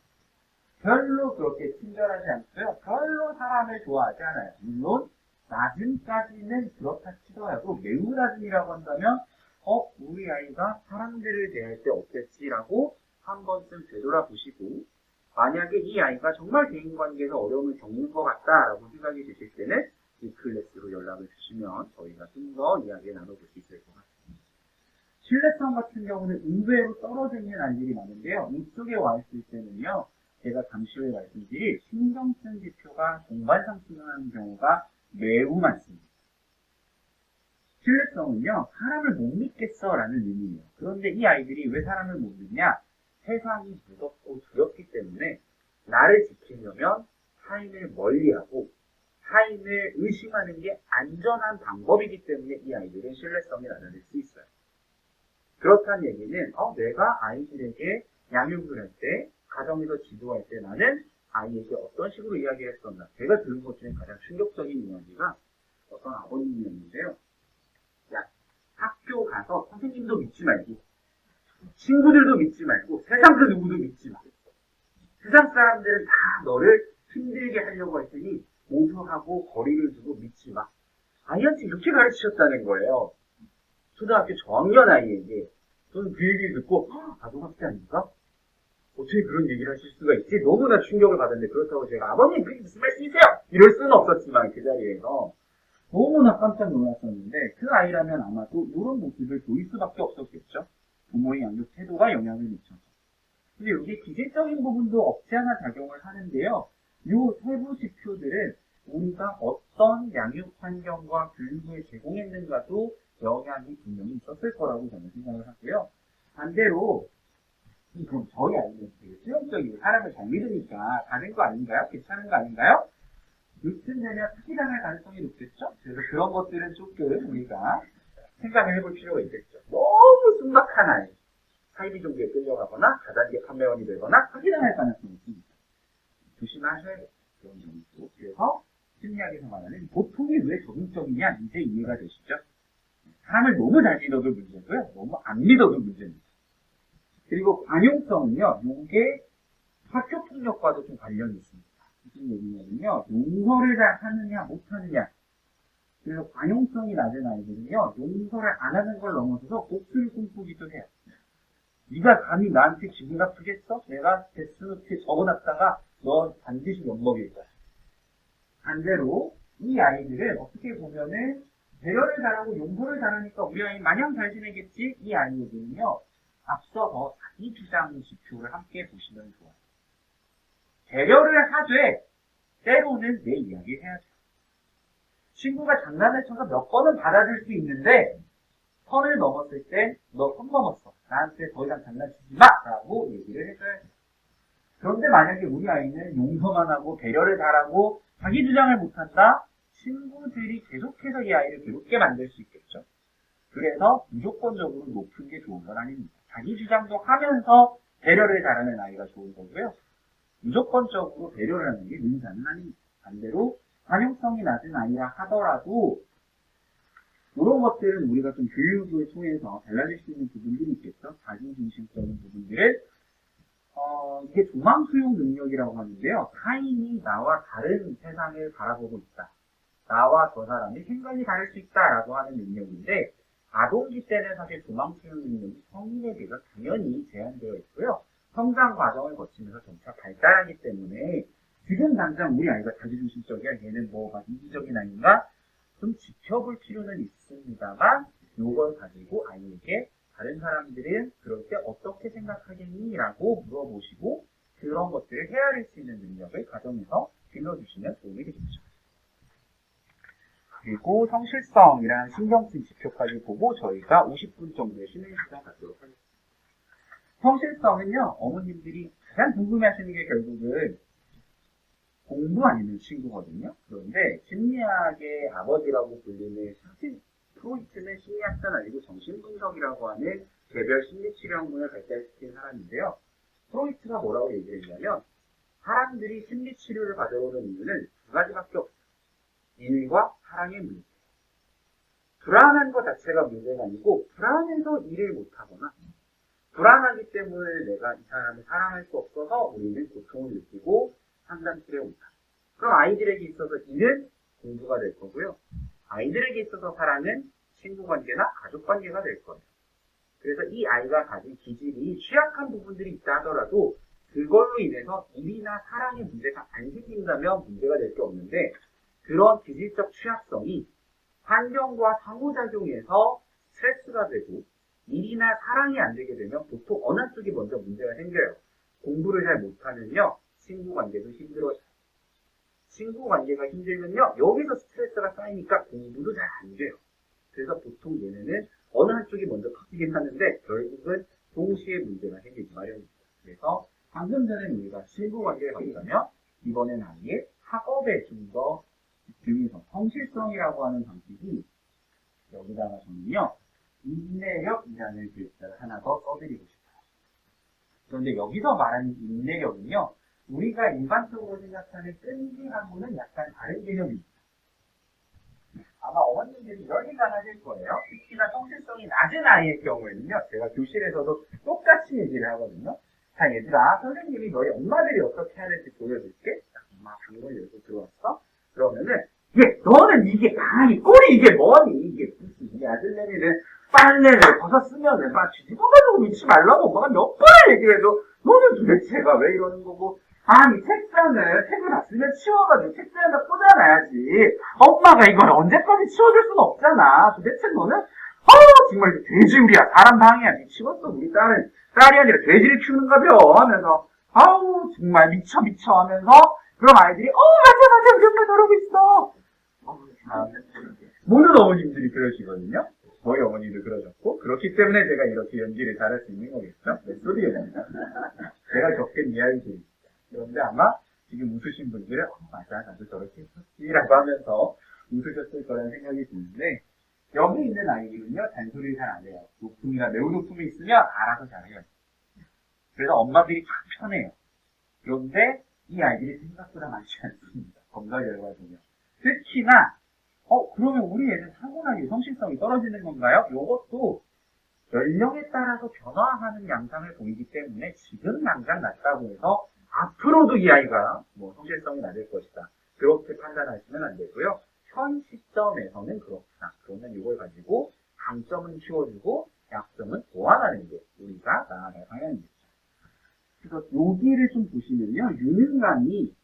별로 그렇게 친절하지 않고요. 별로 사람을 좋아하지 않아요. 물론 낮음까지는 그렇다 치더라도 매우 낮음이라고 한다면 우리 아이가 사람들을 대할 때 어땠지라고 한 번쯤 되돌아보시고 만약에 이 아이가 정말 대인관계에서 어려움을 겪는 것 같다라고 생각이 드실 때는 이 클래스로 연락을 주시면 저희가 좀 더 이야기 나눠볼 수 있을 것 같습니다. 신뢰성 같은 경우는 의외로 떨어져 있는 아이들이 많은데요. 이쪽에 와 있을 때는요. 제가 잠시 후에 말씀드릴 신경증 지표가 동반 상승하는 경우가 매우 많습니다. 신뢰성은요, 사람을 못 믿겠어 라는 의미예요. 그런데 이 아이들이 왜 사람을 못 믿냐? 세상이 무섭고 두렵기 때문에 나를 지키려면 타인을 멀리하고 타인을 의심하는 게 안전한 방법이기 때문에 이 아이들은 신뢰성이 낮아질 수 있어요. 그렇다는 얘기는 내가 아이들에게 양육을 할 때, 가정에서 지도할 때 나는 아이에게 어떤 식으로 이야기를 했었나. 제가 들은 것 중에 가장 충격적인 이야기가 어떤 아버님이었는데요. 야, 학교 가서 선생님도 믿지 말고 친구들도 믿지 말고 세상 그 누구도 믿지 마. 세상 사람들은 다 너를 힘들게 하려고 할 테니 모두하고 거리를 두고 믿지 마. 아이한테 이렇게 가르치셨다는 거예요. 초등학교 저학년 아이에게. 저는 그 얘기를 듣고 아동학대 아닌가? 어떻게 그런 얘기를 하실 수가 있지? 너무나 충격을 받았는데 그렇다고 제가 아버님 그게 무슨 말씀이세요? 이럴 수는 없었지만 그 자리에서 너무나 깜짝 놀랐었는데 그 아이라면 아마도 이런 모습을 보일 수밖에 없었겠죠. 부모의 양육 태도가 영향을 미쳐서. 근데 여기 기질적인 부분도 없지 않아 작용을 하는데요. 이 세부 지표들은 우리가 어떤 양육 환경과 교육을 제공했는가도 영향이 분명히 있었을 거라고 저는 생각을 하고요. 반대로 그럼 저희 아이는 되게 수용적이고 사람을 잘 믿으니까 가는 거 아닌가요? 괜찮은 거 아닌가요? 요즘 되면 사기당할 가능성이 높겠죠? 그래서 그런 것들은 조금 우리가 생각을 해볼 필요가 있겠죠. 너무 순박한 아이, 사이비 종교에 끌려가거나 다단계 판매원이 되거나 사기당할 가능성이 있습니다. 조심하셔야 돼요. 그런 점도. 그래서 심리학에서 말하는 보통이 왜 적응적이냐 이제 이해가 되시죠? 사람을 너무 잘 믿어도 문제고요. 너무 안 믿어도 문제입니다. 그리고 관용성은요. 이게 학교 폭력과도 좀 관련이 있습니다. 무슨 얘기냐면요. 용서를 잘 하느냐 못하느냐. 그래서 관용성이 낮은 아이들은요. 용서를 안 하는 걸 넘어서서 목소리 꿈꾸기도 해요. 네가 감히 나한테 기분 나쁘겠어? 내가 데스노트에 적어놨다가 너 반드시 엿먹일 거야. 반대로 이 아이들은 어떻게 보면은 배려를 잘하고 용서를 잘하니까 우리 아이 마냥 잘 지내겠지? 이 아이들은요. 앞서서 자기 주장 지표를 함께 보시면 좋아요. 배려를 하되 때로는 내 이야기를 해야죠. 친구가 장난을 쳐서 몇 번은 받아줄 수 있는데 선을 넘었을 때 너 선 넘었어. 나한테 더 이상 장난치지 마! 라고 얘기를 해줘야 돼요. 그런데 만약에 우리 아이는 용서만 하고 배려를 잘하고 자기 주장을 못한다? 친구들이 계속해서 이 아이를 괴롭게 만들 수 있겠죠. 그래서 무조건적으로 높은 게 좋은 건 아닙니다. 자기 주장도 하면서 배려를 잘하는 아이가 좋은 거고요. 무조건적으로 배려를 하는 게 능사는 아닙니다. 반대로 관용성이 낮은 아이라 하더라도 이런 것들은 우리가 좀 교육을 통해서 달라질 수 있는 부분들이 있겠죠. 자기중심적인 부분들을 이게 조망 수용 능력이라고 하는데요. 타인이 나와 다른 세상을 바라보고 있다. 나와 저 사람이 생각이 다를 수 있다라고 하는 능력인데 아동기 때는 사실 조망 수용 능력이 성인에 비해서 당연히 제한되어 있고요. 성장 과정을 거치면서 점차 발달하기 때문에 지금 당장 우리 아이가 자기중심적이야 얘는 뭐가 이기적인 아이인가 좀 지켜볼 필요는 있습니다만 이걸 가지고 아이에게 다른 사람들은 그럴 때 어떻게 생각하겠니? 라고 물어보시고 그런 것들을 헤아릴 수 있는 능력을 가정에서 길러주시면 도움이 되겠죠. 그리고 성실성이라는 신경 쓴 지표까지 보고 저희가 50분 정도의 쉬는 시간 갖도록 하겠습니다. 성실성은요, 어머님들이 가장 궁금해하시는 게 결국은 공부 아니면 친구거든요. 그런데 심리학의 아버지라고 불리는 사실 프로이트는 심리학자는 아니고 정신분석이라고 하는 개별 심리치료 학문을 발달시킨 사람인데요. 프로이트가 뭐라고 얘기를 했냐면 사람들이 심리치료를 가져오는 이유는 두 가지밖에 없어요. 일과 사랑의 문제. 불안한 것 자체가 문제가 아니고 불안해서 일을 못하거나 불안하기 때문에 내가 이 사람을 사랑할 수 없어서 우리는 고통을 느끼고 상담실에 온다. 그럼 아이들에게 있어서 일은 공부가 될 거고요. 아이들에게 있어서 사랑은 친구관계나 가족관계가 될 거예요. 그래서 이 아이가 가진 기질이 취약한 부분들이 있다 하더라도 그걸로 인해서 일이나 사랑의 문제가 안 생긴다면 문제가 될 게 없는데 그런 기질적 취약성이 환경과 상호작용에서 스트레스가 되고 일이나 사랑이 안 되게 되면 보통 어느 쪽이 먼저 문제가 생겨요. 공부를 잘 못하면요. 친구 관계도 힘들어져요. 친구 관계가 힘들면요. 여기서 스트레스가 쌓이니까 공부도 잘 안 돼요. 그래서 보통 얘네는 어느 한쪽이 먼저 터지긴 하는데 결국은 동시에 문제가 생기기 마련입니다. 그래서 방금 전에 우리가 친구 관계를 봤다면 이번엔 아예 학업에 좀 더 집중해서 성실성이라고 하는 방식이 여기다가 저는요. 인내력이라는 글자를 하나 더 써드리고 싶어요. 그런데 여기서 말하는 인내력은요. 우리가 일반적으로 생각하는 끈기함과는 약간 다른 개념입니다. 아마 어머님들이 이런 생각 하실 거예요. 특히나 성실성이 낮은 아이의 경우에는요. 제가 교실에서도 똑같이 얘기를 하거든요. 자 얘들아 선생님이 너희 엄마들이 어떻게 해야 될지 보여줄게. 엄마 방문 열고 들어왔어. 그러면은 너는 이게 아니 꼴이 이게 뭐니 이게 무슨 이 아들내미는 빨래를 벗었으면은 막 뒤집어가지고 놓지 말라고 엄마가 몇 번을 얘기를 해도 너는 도대체가 왜 이러는 거고 아니 책상을 책을 다 쓰면 치워가지고 책상에다 꽂아놔야지 엄마가 이걸 언제까지 치워줄 수는 없잖아 도대체 너는 정말 돼지우리야 사람 방해야 미치겠어 우리 딸이 아니라 돼지를 키우는가벼 하면서 정말 미쳐 하면서 그럼 아이들이 맞아 우리 엄마 저러고 있어 모든 어머님들이 그러시거든요. 저희 어머니도 그러셨고 그렇기 때문에 제가 이렇게 연기를 잘할 수 있는 거겠죠. 네, 소리입니다. 제가 겪은 이야기들입니다. 그런데 아마 지금 웃으신 분들은 맞아 나도 저렇게 했었지라고 하면서 웃으셨을 거라는 생각이 드는데 여기 있는 아이들은요 잔소리를 잘 안 해요. 높음이나 매우 높음이 있으면 알아서 잘해요. 그래서 엄마들이 참 편해요. 그런데 이 아이들이 생각보다 많지 않습니다. 검사 결과를 보면. 특히나 그러면 우리 애는 타고나게 성실성이 떨어지는 건가요? 이것도 연령에 따라서 변화하는 양상을 보이기 때문에 지금 당장 낮다고 해서 앞으로도 이 아이가 성실성이 낮을 것이다. 그렇게 판단하시면 안 되고요. 현 시점에서는 그렇다. 그러면 이걸 가지고 강점은 키워주고 약점은 보완하는 게 우리가 나아갈 방향입니다. 그래서 여기를 좀 보시면요. 유능감이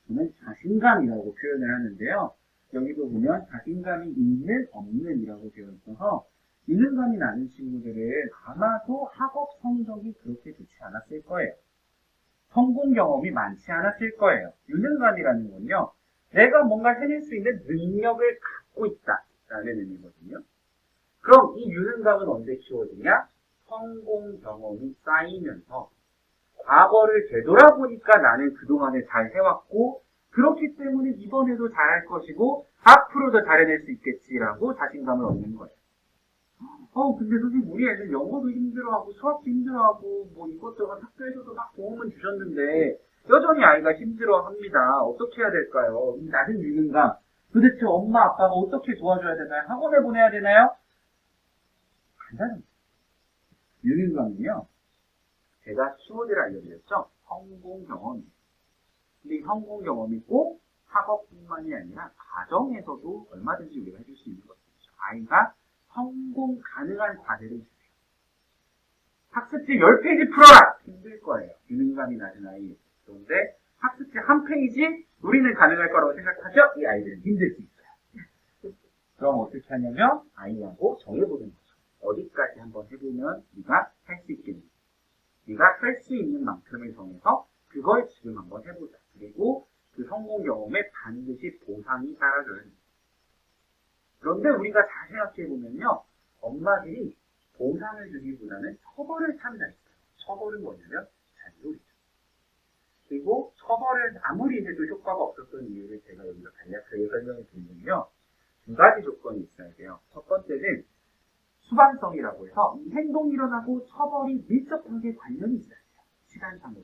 저는 자신감이라고 표현을 하는데요. 여기도 보면 자신감이 있는, 없는 이라고 되어 있어서 유능감이 나는 친구들은 아마도 학업 성적이 그렇게 좋지 않았을 거예요. 성공 경험이 많지 않았을 거예요. 유능감이라는 건요. 내가 뭔가 해낼 수 있는 능력을 갖고 있다라는 의미거든요. 그럼 이 유능감은 언제 키워지냐? 성공 경험이 쌓이면서 과거를 되돌아보니까 나는 그동안에 잘 해왔고 그렇기 때문에 이번에도 잘할 것이고 앞으로도 잘해낼 수 있겠지라고 자신감을 얻는 거예요. 근데 선생님 우리 애들 영어도 힘들어하고 수학도 힘들어하고 이것저것 학교에서도 막 도움은 주셨는데 여전히 아이가 힘들어합니다. 어떻게 해야 될까요? 이 낮은 유능감 도대체 엄마 아빠가 어떻게 도와줘야 되나요? 학원에 보내야 되나요? 간단합니다. 유능감은요. 제가 키워드를 알려드렸죠? 성공 경험이에요. 근데 이 성공 경험이 꼭 학업뿐만이 아니라 가정에서도 얼마든지 우리가 해줄 수 있는 것이죠. 아이가 성공 가능한 과제를 주세요. 학습지 10페이지 풀어라! 힘들 거예요. 유능감이 낮은 아이. 그런데 학습지 한 페이지 우리는 가능할 거라고 생각하죠? 이 아이들은 힘들 수 있어요. 그럼 어떻게 하냐면 아이하고 정해보는 거죠. 어디까지 한번 해보면 네가 할 수 있겠니? 네가 할 수 있는 만큼을 정해서 그걸 지금 한번 해보자. 그리고 그 성공 경험에 반드시 보상이 따라줘야 됩니다. 그런데 우리가 잘 생각해보면요. 엄마들이 보상을 주기보다는 처벌을 참 잘했어요. 처벌은 뭐냐면 잔소리죠. 그리고 처벌을 아무리 해도 효과가 없었던 이유를 제가 여기서 간략하게 설명해 드리면요. 두 가지 조건이 있어야 돼요. 첫 번째는 수반성이라고 해서 이 행동이 일어나고 처벌이 밀접하게 관련이 있어야 돼요. 시간상으로.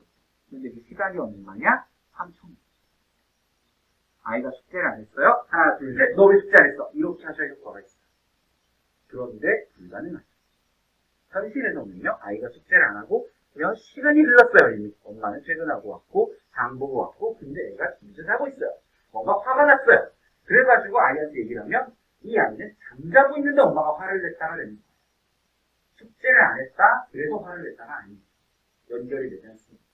근데 그 시간이 얼마냐? 3초. 아이가 숙제를 안 했어요? 하나, 둘, 셋. 너 왜 숙제 안 했어? 이렇게 하셔야 효과가 있어요. 그런데 불가능하죠. 현실에서는요, 아이가 숙제를 안 하고 그냥 시간이 흘렀어요. 이미 엄마는 퇴근하고 왔고 장 보고 왔고 근데 애가 짐짓 하고 있어요. 뭔가 화가 났어요. 그래가지고 아이한테 얘기를 하면 이 아이는 잠자고 있는데 엄마가 화를 냈다가 내는 거예요. 숙제를 안 했다? 그래서 화를 냈다가 아닙니다. 연결이 되지 않습니다.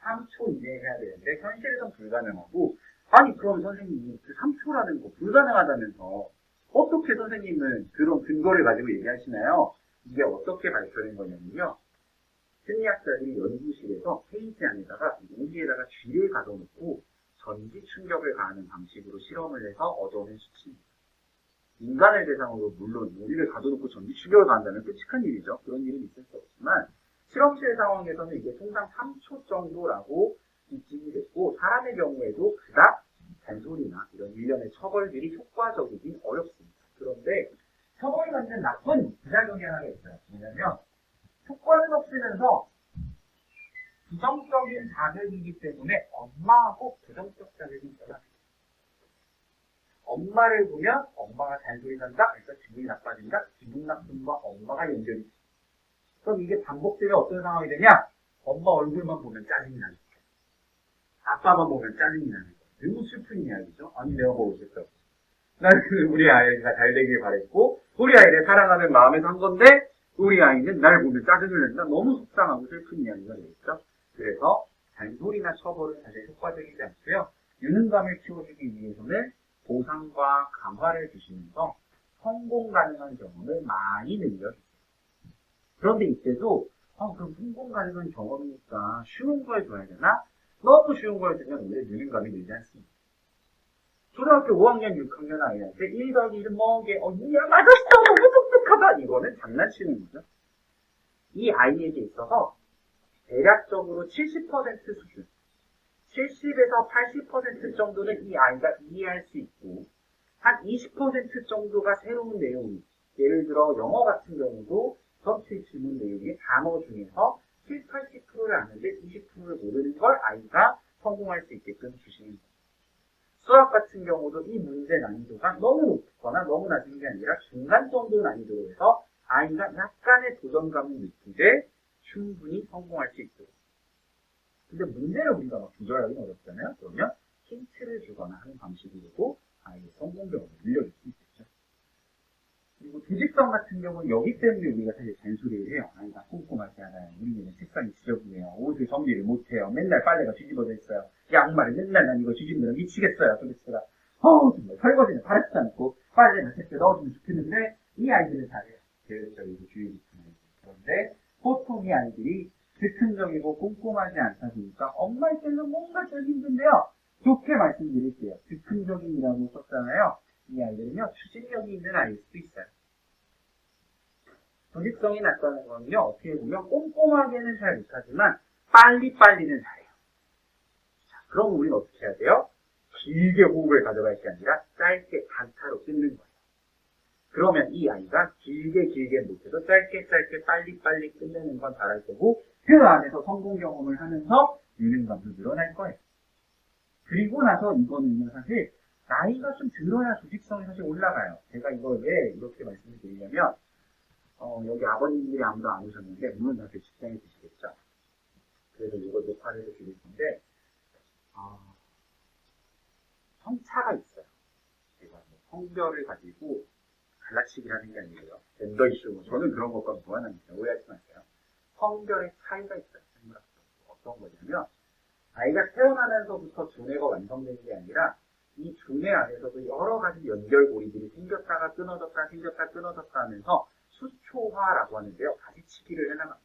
3초 이내에 해야 되는데 현실에선 불가능하고 아니 그럼 선생님이 그 3초라는 거 불가능하다면서 어떻게 선생님은 그런 근거를 가지고 얘기하시나요? 이게 어떻게 발표된 거냐면요. 심리학자들이 연구실에서 페이지 안에다가 우지에다가 쥐를 가둬놓고 전기 충격을 가하는 방식으로 실험을 해서 얻어낸 수치입니다. 인간을 대상으로 물론 우리를 가둬놓고 전기 충격을 가한다면 끔찍한 일이죠. 그런 일은 있을 수 없지만 실험실 상황에서는 이게 통상 3초 정도라고 입증이 됐고 사람의 경우에도 그닥 잔소리나 이런 일련의 처벌들이 효과적이긴 어렵습니다. 그런데 처벌이 갖는 나쁜 부작용이 하나 있어요. 뭐냐면 효과는 없으면서 부정적인 자극이기 때문에 엄마하고 부정적 자극이 있어요. 엄마를 보면 엄마가 잔소리 한다, 그러니까 기분이 나빠진다, 기분 나쁨과 엄마가 연결이 돼. 그럼 이게 반복되면 어떤 상황이 되냐? 엄마 얼굴만 보면 짜증이 나는 거예요. 아빠만 보면 짜증이 나는 거예요. 너무 슬픈 이야기죠? 아니 내가 뭐 어쨌다고. 나는 우리 아이가 잘 되길 바랬고 우리 아이를 사랑하는 마음에서 한 건데 우리 아이는 날 보면 짜증을 낸다. 너무 속상하고 슬픈 이야기가 되겠죠? 그래서 잔소리나 처벌은 사실 효과적이지 않고요. 유능감을 키워주기 위해서는 보상과 감화를 주시면서 성공 가능한 경험을 많이 늘려주세요. 그런데 이때도 그럼 성공 가능한 경험이니까 쉬운 걸 줘야 되나? 너무 쉬운 걸 주면 오히려 유능감이 늘지 않습니다. 초등학교 5학년, 6학년 아이한테 1 더하기 1은 뭐게? 야 맞았어! 너무 똑똑하다! 이거는 장난치는 거죠. 이 아이에게 있어서 대략적으로 70% 수준, 70에서 80% 정도는 이 아이가 이해할 수 있고 한 20% 정도가 새로운 내용이 예를 들어 영어 같은 경우도 전체 질문 내용의 단어 중에서 7, 80%를 아는데 20%를 모르는 걸 아이가 성공할 수 있게끔 주시는 거예요. 수학 같은 경우도 이 문제 난이도가 너무 높거나 너무 낮은 게 아니라 중간 정도 난이도로 해서 아이가 약간의 도전감을 느끼되 충분히 성공할 수 있도록. 근데 문제를 우리가 막 조절하기는 어렵잖아요. 그러면 힌트를 주거나 하는 방식으로도 아이의 성공 경험을 늘려줄 수 있겠죠. 그리고 조직성 같은 경우는 여기 때문에 우리가 사실 잔소리를 해요. 아이가 꼼꼼하지 않아요. 우리는 책상이 지저분해요. 옷을 정리를 못해요. 맨날 빨래가 뒤집어져 있어요. 양말을 맨날 난 이거 뒤집느라 미치겠어요. 도대체가 정말 설거지는 바르지 않고 빨래는 세트 넣어주면 좋겠는데 이 아이들은 잘해요. 계획적이고 주의 깊은 아이들. 그런데 보통 이 아이들이 즉흥적이고 꼼꼼하지 않다 보니까 엄마 입장에서 뭔가 좀 힘든데요. 좋게 말씀드릴게요. 즉흥적인이라고 썼잖아요. 이 아이들은요, 추진력이 있는 아이일 수도 있어요. 조직성이 낮다는 건요, 어떻게 보면 꼼꼼하게는 잘 못하지만 빨리빨리는 잘해요. 자, 그럼 우리는 어떻게 해야 돼요? 길게 호흡을 가져갈 게 아니라 짧게 단타로 끊는 거예요. 그러면 이 아이가 길게 못해도 짧게 빨리빨리 끝내는 건 잘할 거고 그 안에서 성공 경험을 하면서 유능감도 늘어날 거예요. 그리고 나서 이거는요, 사실 나이가 좀 들어야 조직성이 사실 올라가요. 제가 이걸 왜 이렇게 말씀을 드리냐면 여기 아버님들이 아무도 안 오셨는데 물론 다들 직장에 계시겠죠. 그래서 이걸 녹화를 해서 드릴 건데 성차가 있어요. 제가 성별을 가지고 갈라치기라는 게 아니고요. 젠더 이슈, 저는 그런 것과 무관합니다. 오해하지 마세요. 성별의 차이가 있어요. 어떤 거냐면 아이가 태어나면서부터 두뇌가 완성되는 게 아니라 이 두뇌 안에서도 여러 가지 연결고리들이 생겼다가 끊어졌다 하면서 수초화라고 하는데요. 가지치기를 해나갑니다.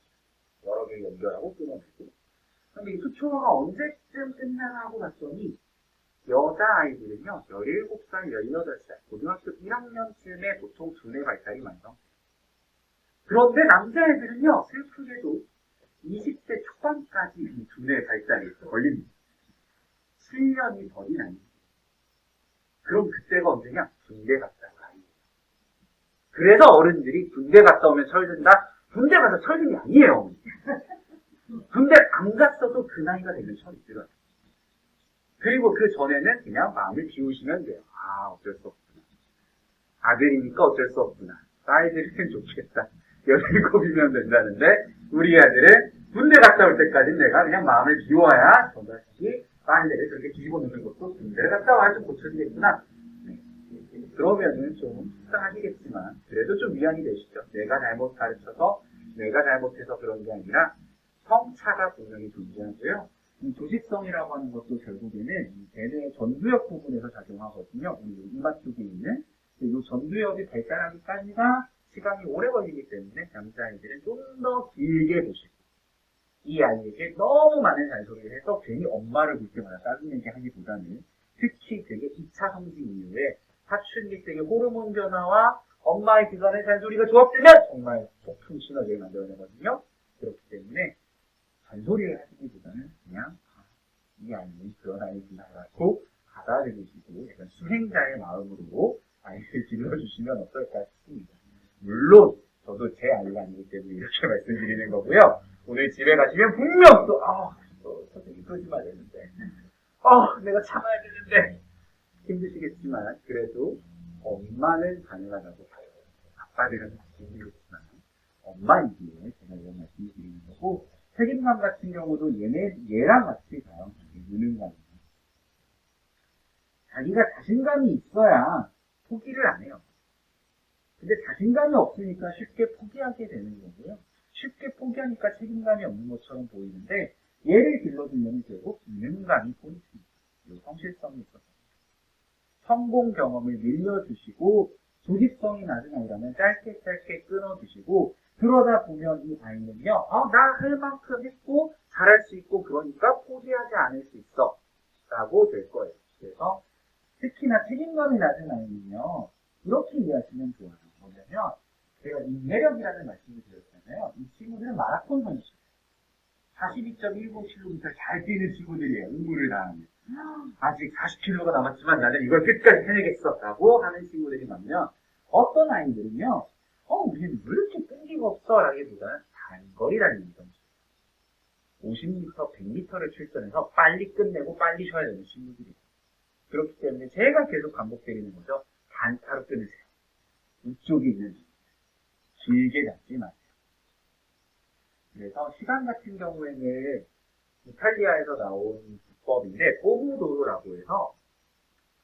여러 개 연결하고 끊어내고. 근데 이 수초화가 언제쯤 끝나나 하고 봤더니 여자아이들은요, 17살, 18살, 고등학교 1학년쯤에 보통 두뇌 발달이 완성. 그런데 남자애들은요, 슬프게도 20대 초반까지 이 두뇌 발달이 걸립니다. 7년이 더 나이. 그럼 그때가 언제냐? 군대 갔다 온 나이. 그래서 어른들이 군대 갔다 오면 철든다? 군대 가서 철든 게 아니에요. 군대 안 갔어도 그 나이가 되면 철이 들어요. 그리고 그 전에는 그냥 마음을 비우시면 돼요. 아, 어쩔 수 없구나. 아들이니까 어쩔 수 없구나. 딸들은 좋겠다. 17이면 된다는데, 우리 아들은 군대 갔다 올 때까지 내가 그냥 마음을 비워야 저다시 빨래를 그렇게 뒤집어 놓는 것도 군대를 갔다 와야 좀 고쳐지겠구나. 네. 그러면은 좀 속상하시겠지만, 그래도 좀 위안이 되시죠. 내가 잘못 가르쳐서, 내가 잘못해서 그런 게 아니라, 성차가 분명히 존재하고요. 이 조직성이라고 하는 것도 결국에는 이 대뇌 전두엽 부분에서 작용하거든요. 이마 쪽에 있는. 이 전두엽이 발달하기까지가 시간이 오래 걸리기 때문에 남자아이들은 좀 더 길게 보시고 이 아이에게 너무 많은 잔소리를 해서 괜히 엄마를 볼 때마다 짜증내게 하기보다는 특히 되게 2차 성징 이후에 사춘기 때의 호르몬 변화와 엄마의 그간의 잔소리가 조합되면 정말 폭풍 시너지를 만들어내거든요. 그렇기 때문에 잔소리를 하시기보다는 그냥 이 아이는 그런 아이구나 라고 받아들이시고 약간 수행자의 마음으로 아이를 길러주시면 어떨까 싶습니다. 물론 저도 제 아이가 아니기 때문에 이렇게 말씀드리는 거고요. 오늘 집에 가시면 분명 또 선생님 그러지 말랬는데 내가 참아야 되는데 힘드시겠지만 그래도 엄마는 가능하다고 봐요. 아빠들은 힘들겠지만 엄마이기에 제가 이런 말씀을 드리는 거고 책임감 같은 경우도 얘랑 같이 가요. 무능감이. 자기가 자신감이 있어야 포기를 안 해요. 근데 자신감이 없으니까 쉽게 포기하게 되는 거고요. 쉽게 포기하니까 책임감이 없는 것처럼 보이는데 얘를 길러주면 결국 무능감이 포인트입니다. 성실성이 있어서. 성공 경험을 밀려주시고 조직성이 낮은 아이라면 짧게 끊어주시고 그러다 보면 이 아이는요, 나 할 만큼 했고, 잘할 수 있고, 그러니까 포기하지 않을 수 있어. 라고 될 거예요. 그래서, 특히나 책임감이 낮은 아이는요, 이렇게 이해하시면 좋아요. 뭐냐면, 제가 인내력이라는 말씀을 드렸잖아요. 이 친구들은 마라톤 선수. 42.197km 잘 뛰는 친구들이에요. 응무를 다하면. 아직 40km가 남았지만 나는 이걸 끝까지 해내겠어. 라고 하는 친구들이 많으면, 어떤 아이들은요, 우리는 왜 이렇게 끈기가 없어? 라기보다는 단거리라는 얘기죠. 50m, 100m를 출전해서 빨리 끝내고 빨리 쉬어야 되는 친구들이에요. 그렇기 때문에 제가 계속 반복드리는 거죠. 단타로 끊으세요. 이쪽에 있는 길게 잡지 마세요. 그래서 시간 같은 경우에는 이탈리아에서 나온 기법인데 포모도로라고 해서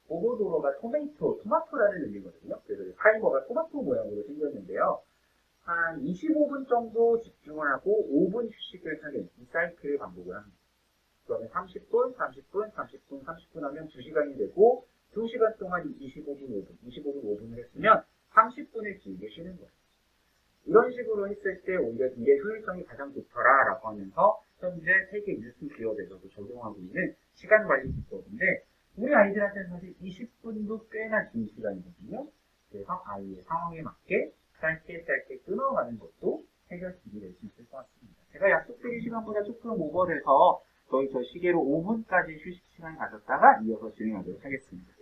포모도로가 토마토라는 의미거든요. 그래서 타이머가 토마토 모양으로 생겼는데요. 한 25분 정도 집중을 하고 5분 휴식을 하는 이 사이클을 반복을 합니다. 그러면 30분 하면 2시간이 되고 2시간 동안 25분 5분을 했으면 30분을 길게 쉬는 거예요. 이런 식으로 했을 때 오히려 이게 효율성이 가장 좋더라 라고 하면서 현재 세계 유수 기업에서도 적용하고 있는 시간 관리 기법인데 우리 아이들한테는 사실 20분도 꽤나 긴 시간이거든요. 그래서 아이의 상황에 맞게 짧게 끊어가는 것도 해결책이 될 수 있을 것 같습니다. 제가 약속드린 시간보다 조금 오버돼서 저 시계로 5분까지 휴식 시간을 가졌다가 이어서 진행하도록 하겠습니다.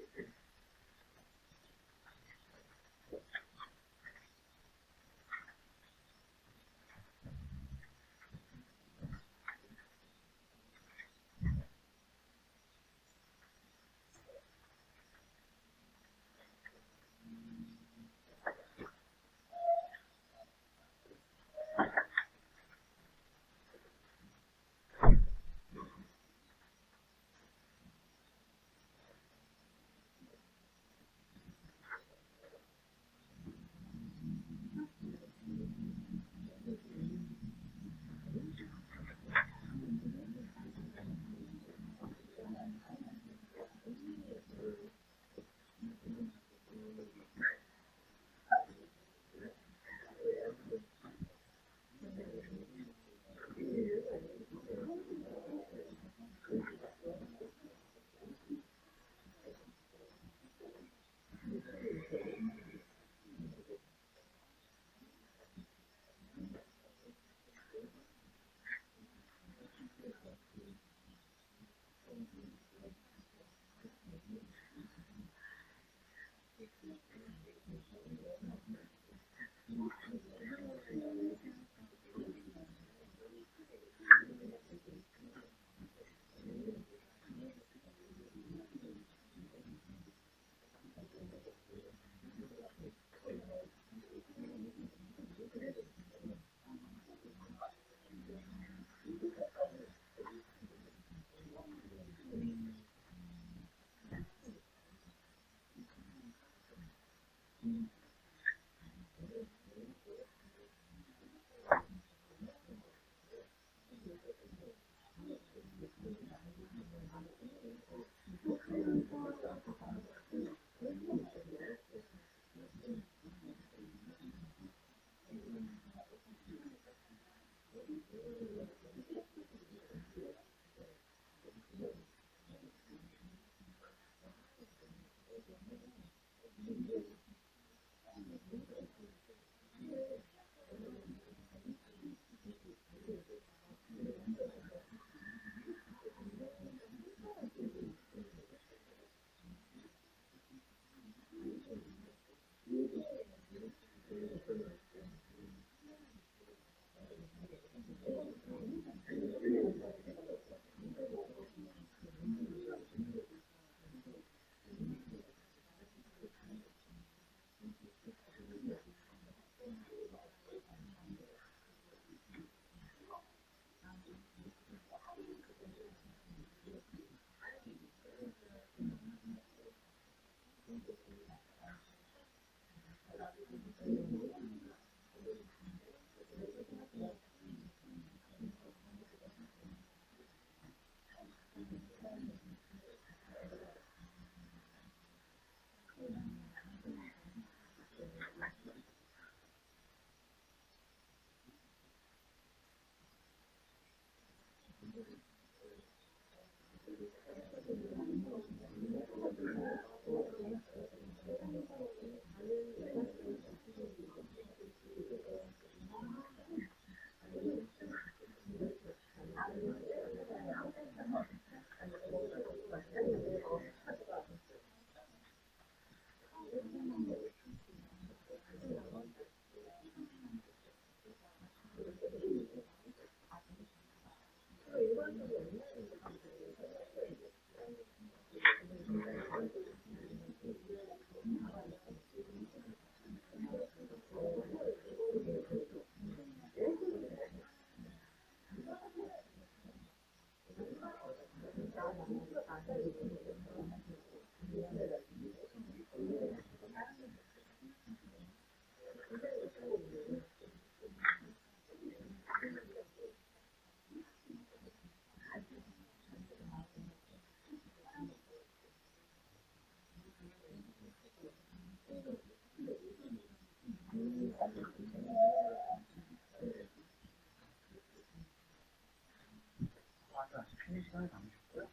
아직 쉬는 시간이 남으셨고요.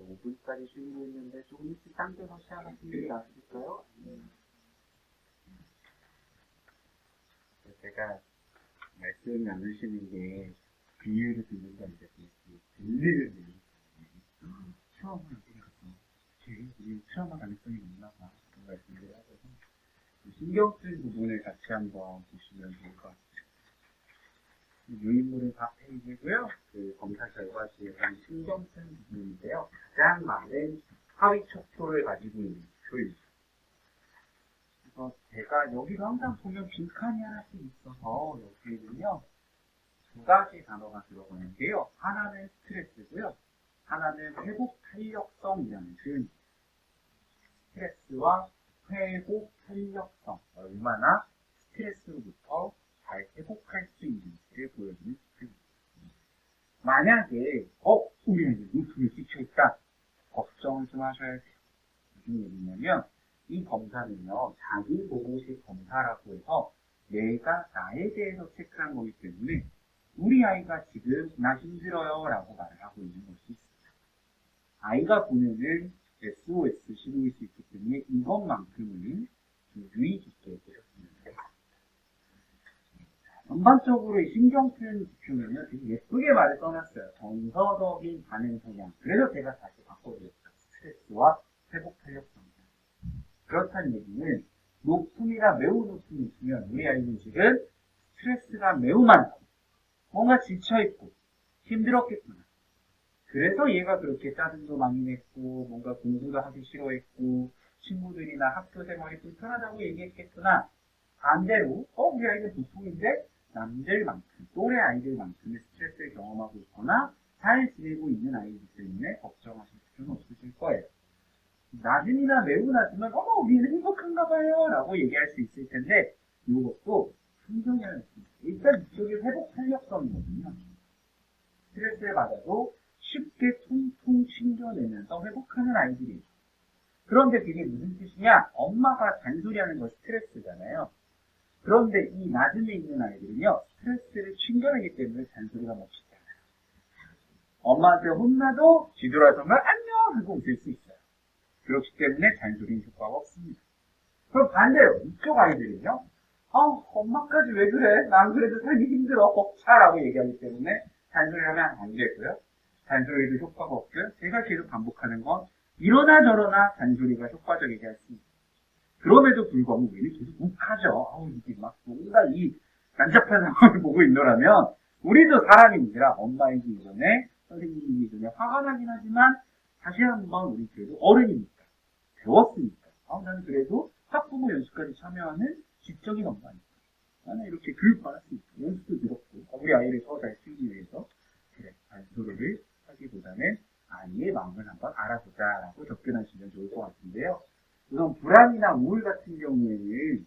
5분까지 쉬고 있는데 조금 일찍 딴 데서 시작하시는 게 나으실까요? 제가 말씀 나누시는 게 비유를 듣는 거 이제 들리는 트라우마 어디 갔어? 우리 트라우마 가능성이 있나 봐. 그런 말씀을 하셔서 신경 쓸 부분을 같이 한번 보시면 좋을 것 같아요. 유인물은 4페이지고요. 그 검사 결과지에 대한 신경 쓴 부분인데요. 가장 많은 하위 척도를 가지고 있는 표입니다. 그래서 제가 여기가 항상 보면 빈칸이 하나씩 있어서 여기에는요. 두 가지 단어가 들어가는데요. 하나는 스트레스고요. 하나는 회복 탄력성이라는 표현입니다. 스트레스와 회복 탄력성. 얼마나 스트레스로부터 잘 회복할 수 있는지를 보여주는 표현입니다. 만약에 우리 애들 노트북에 찍혀있다. 걱정을 좀 하셔야 돼요. 무슨 얘기냐면 이 검사는요. 자기 보고식 검사라고 해서 내가 나에 대해서 체크한 거기 때문에 우리 아이가 지금 나 힘들어요 라고 말을 하고 있는 것이 있습니다. 아이가 보내는 SOS 신호일 수 있기 때문에 이것만큼은 좀 유의 깊게 보셨으면 좋겠습니다. 전반적으로 이 신경 쓰는 지표면은 되게 예쁘게 말을 써놨어요. 정서적인 반응 성향. 그래서 제가 다시 바꿔드렸죠. 스트레스와 회복 탄력성. 그렇다는 얘기는 높음이나 매우 높음이 있으면 우리 아이는 지금 스트레스가 매우 많고 뭔가 지쳐있고 힘들었겠구나. 그래서 얘가 그렇게 짜증도 많이 냈고 뭔가 공부도 하기 싫어했고 친구들이나 학교 생활이 불편하다고 얘기했겠구나. 반대로 우리 아이는 보통인데 남들만큼 또래 아이들만큼의 스트레스를 경험하고 있거나 잘 지내고 있는 아이이기 때문에 걱정하실 필요는 없으실 거예요. 낮음이나 매우 낮으면 우리는 행복한가 봐요 라고 얘기할 수 있을 텐데 이것도 긍정해야 했습니다. 일단 이쪽이 회복 탄력성이거든요. 스트레스를 받아도 쉽게 퉁퉁 챙겨내면서 회복하는 아이들이에요. 그런데 그게 무슨 뜻이냐? 엄마가 잔소리하는 건 스트레스잖아요. 그런데 이 낮음에 있는 아이들은요. 스트레스를 챙겨내기 때문에 잔소리가 멈추지 않아요. 엄마한테 혼나도 뒤돌아서면 안녕 하고 웃을 수 있어요. 그렇기 때문에 잔소리는 효과가 없습니다. 그럼 반대로 이쪽 아이들은요. 엄마까지 왜 그래? 난 그래도 삶이 힘들어. 벅차라고 얘기하기 때문에 잔소리를 하면 안 되고요. 잔소리도 효과가 없고요. 제가 계속 반복하는 건 이러나 저러나 잔소리가 효과적이게 할 수 있습니다. 그럼에도 불구하고 우리는 계속 욱하죠. 이게 막 뭔가 이 난잡한 상황을 보고 있노라면 우리도 사람입니다. 엄마이기 전에 선생님이기 전에 화가 나긴 하지만 다시 한번 우리 그래도 어른이니까 배웠으니까 나는 그래도 학부모 연수까지 참여하는 지적인 엄마니까 나는 이렇게 교육받을 수 있고 연수도 들었고 우리 아이를 더 잘 키우기 위해서 그래 잔소리를 하기보다는 아이의 마음을 한번 알아보자라고 접근하시면 좋을 것 같은데요. 우선 불안이나 우울 같은 경우에는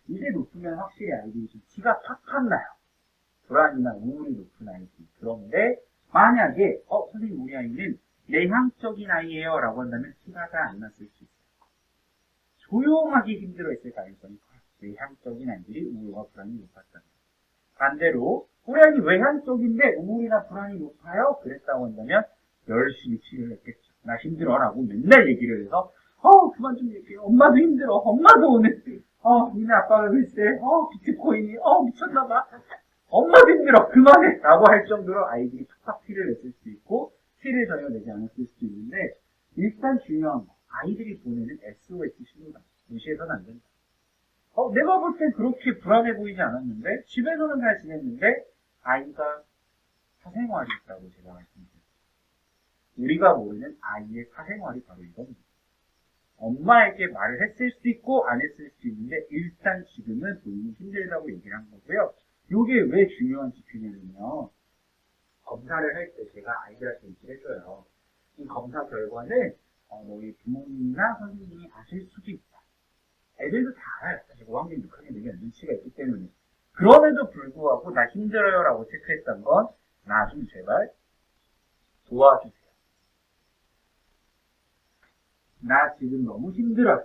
이게 높으면 확실히 아이들이 좀 티가 팍팍 나요. 불안이나 우울이 높은 아이들. 그런데 만약에 선생님 우리 아이는 내향적인 아이예요 라고 한다면 티가 잘 안 났을 수 있어요. 조용하기 힘들어했을 가능성이 커요. 내향적인 아이들이 우울과 불안이 높았다면. 반대로 우리 아이는 외향적인데 우울이나 불안이 높아요? 그랬다고 한다면 열심히 치료를 했겠죠. 나 힘들어 라고 맨날 얘기를 해서 그만 좀 얘기해. 엄마도 힘들어. 엄마도 오늘 니네 아빠가 글쎄 비트코인이 미쳤나봐. 엄마도 힘들어. 그만해 라고 할 정도로 아이들이 팍팍 티를 냈을 수 있고 티를 전혀 내지 않았을 수도 있는데 일단 중요한 거 아이들이 보내는 SOS 신호다. 무시해서는 안 된다. 내가 볼 땐 그렇게 불안해 보이지 않았는데 집에서는 잘 지냈는데 아이가 사생활이 있다고 제가 말씀드렸어요. 우리가 모르는 아이의 사생활이 바로 이겁니다. 엄마에게 말을 했을 수도 있고 안 했을 수도 있는데 일단 지금은 본인이 힘들다고 얘기를 한 거고요. 이게 왜 중요한 지표냐면요. 검사를 할 때 제가 아이들한테 얘기를 해줘요. 이 검사 결과는 너희 부모님이나 선생님이 아실 수도 있다. 애들도 다 알아요. 사실 5학년, 6학년 되면 눈치가 있기 때문에. 그럼에도 불구하고 나 힘들어요 라고 체크했던 건 나 좀 제발 도와주세요. 나 지금 너무 힘들어요.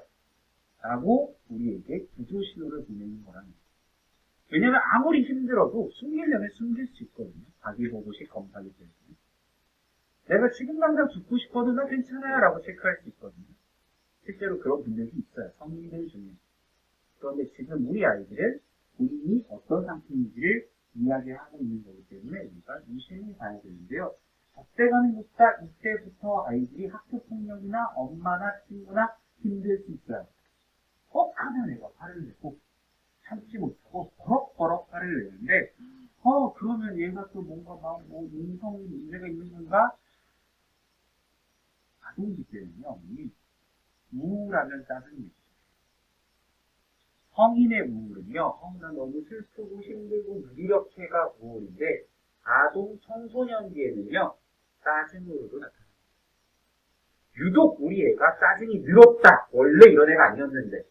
라고 우리에게 구조 신호를 보내는 거랍니다. 왜냐면 아무리 힘들어도 숨기려면 숨길 수 있거든요. 자기보고식 검사기 때문에. 내가 지금 당장 죽고 싶어도 나 괜찮아요 라고 체크할 수 있거든요. 실제로 그런 분들이 있어요. 성인들 중에. 그런데 지금 우리 아이들은 본인이 어떤 상태인지를 이야기하고 있는 거기 때문에 우리가 유심히 봐야 되는데요. 적대감이 높다. 이때부터 아이들이 학교폭력이나 엄마나 친구나 힘들 수 있어요. 하면 애가 화를 내고 참지 못하고 버럭버럭 화를 내는데 그러면 얘가 또 뭔가 인성이 문제가 있는 건가? 아동기 때는요, 이 우울하면 짜증이 있어요. 성인의 우울은요, 나 너무 슬프고 힘들고 무기력해가 우울인데, 아동 청소년기에는요, 짜증으로도 나타납니다. 유독 우리 애가 짜증이 늘었다. 원래 이런 애가 아니었는데,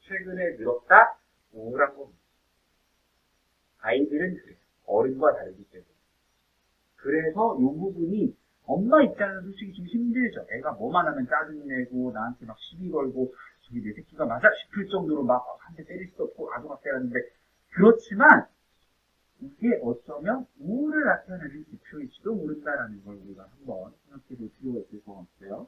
최근에 늘었다. 우울한 겁니다. 아이들은 그래요. 어른과 다르기 때문에. 그래서 이 부분이 엄마 입장에서 솔직히 좀 힘들죠. 애가 뭐만 하면 짜증내고 나한테 막 시비 걸고 저기 내 새끼가 맞아 싶을 정도로 막 한 대 때릴 수도 없고 아동학대라는데 그렇지만 이게 어쩌면 우울을 나타내는 지표일지도 모른다라는 걸 우리가 한번 생각해 볼 필요가 있을 것 같고요.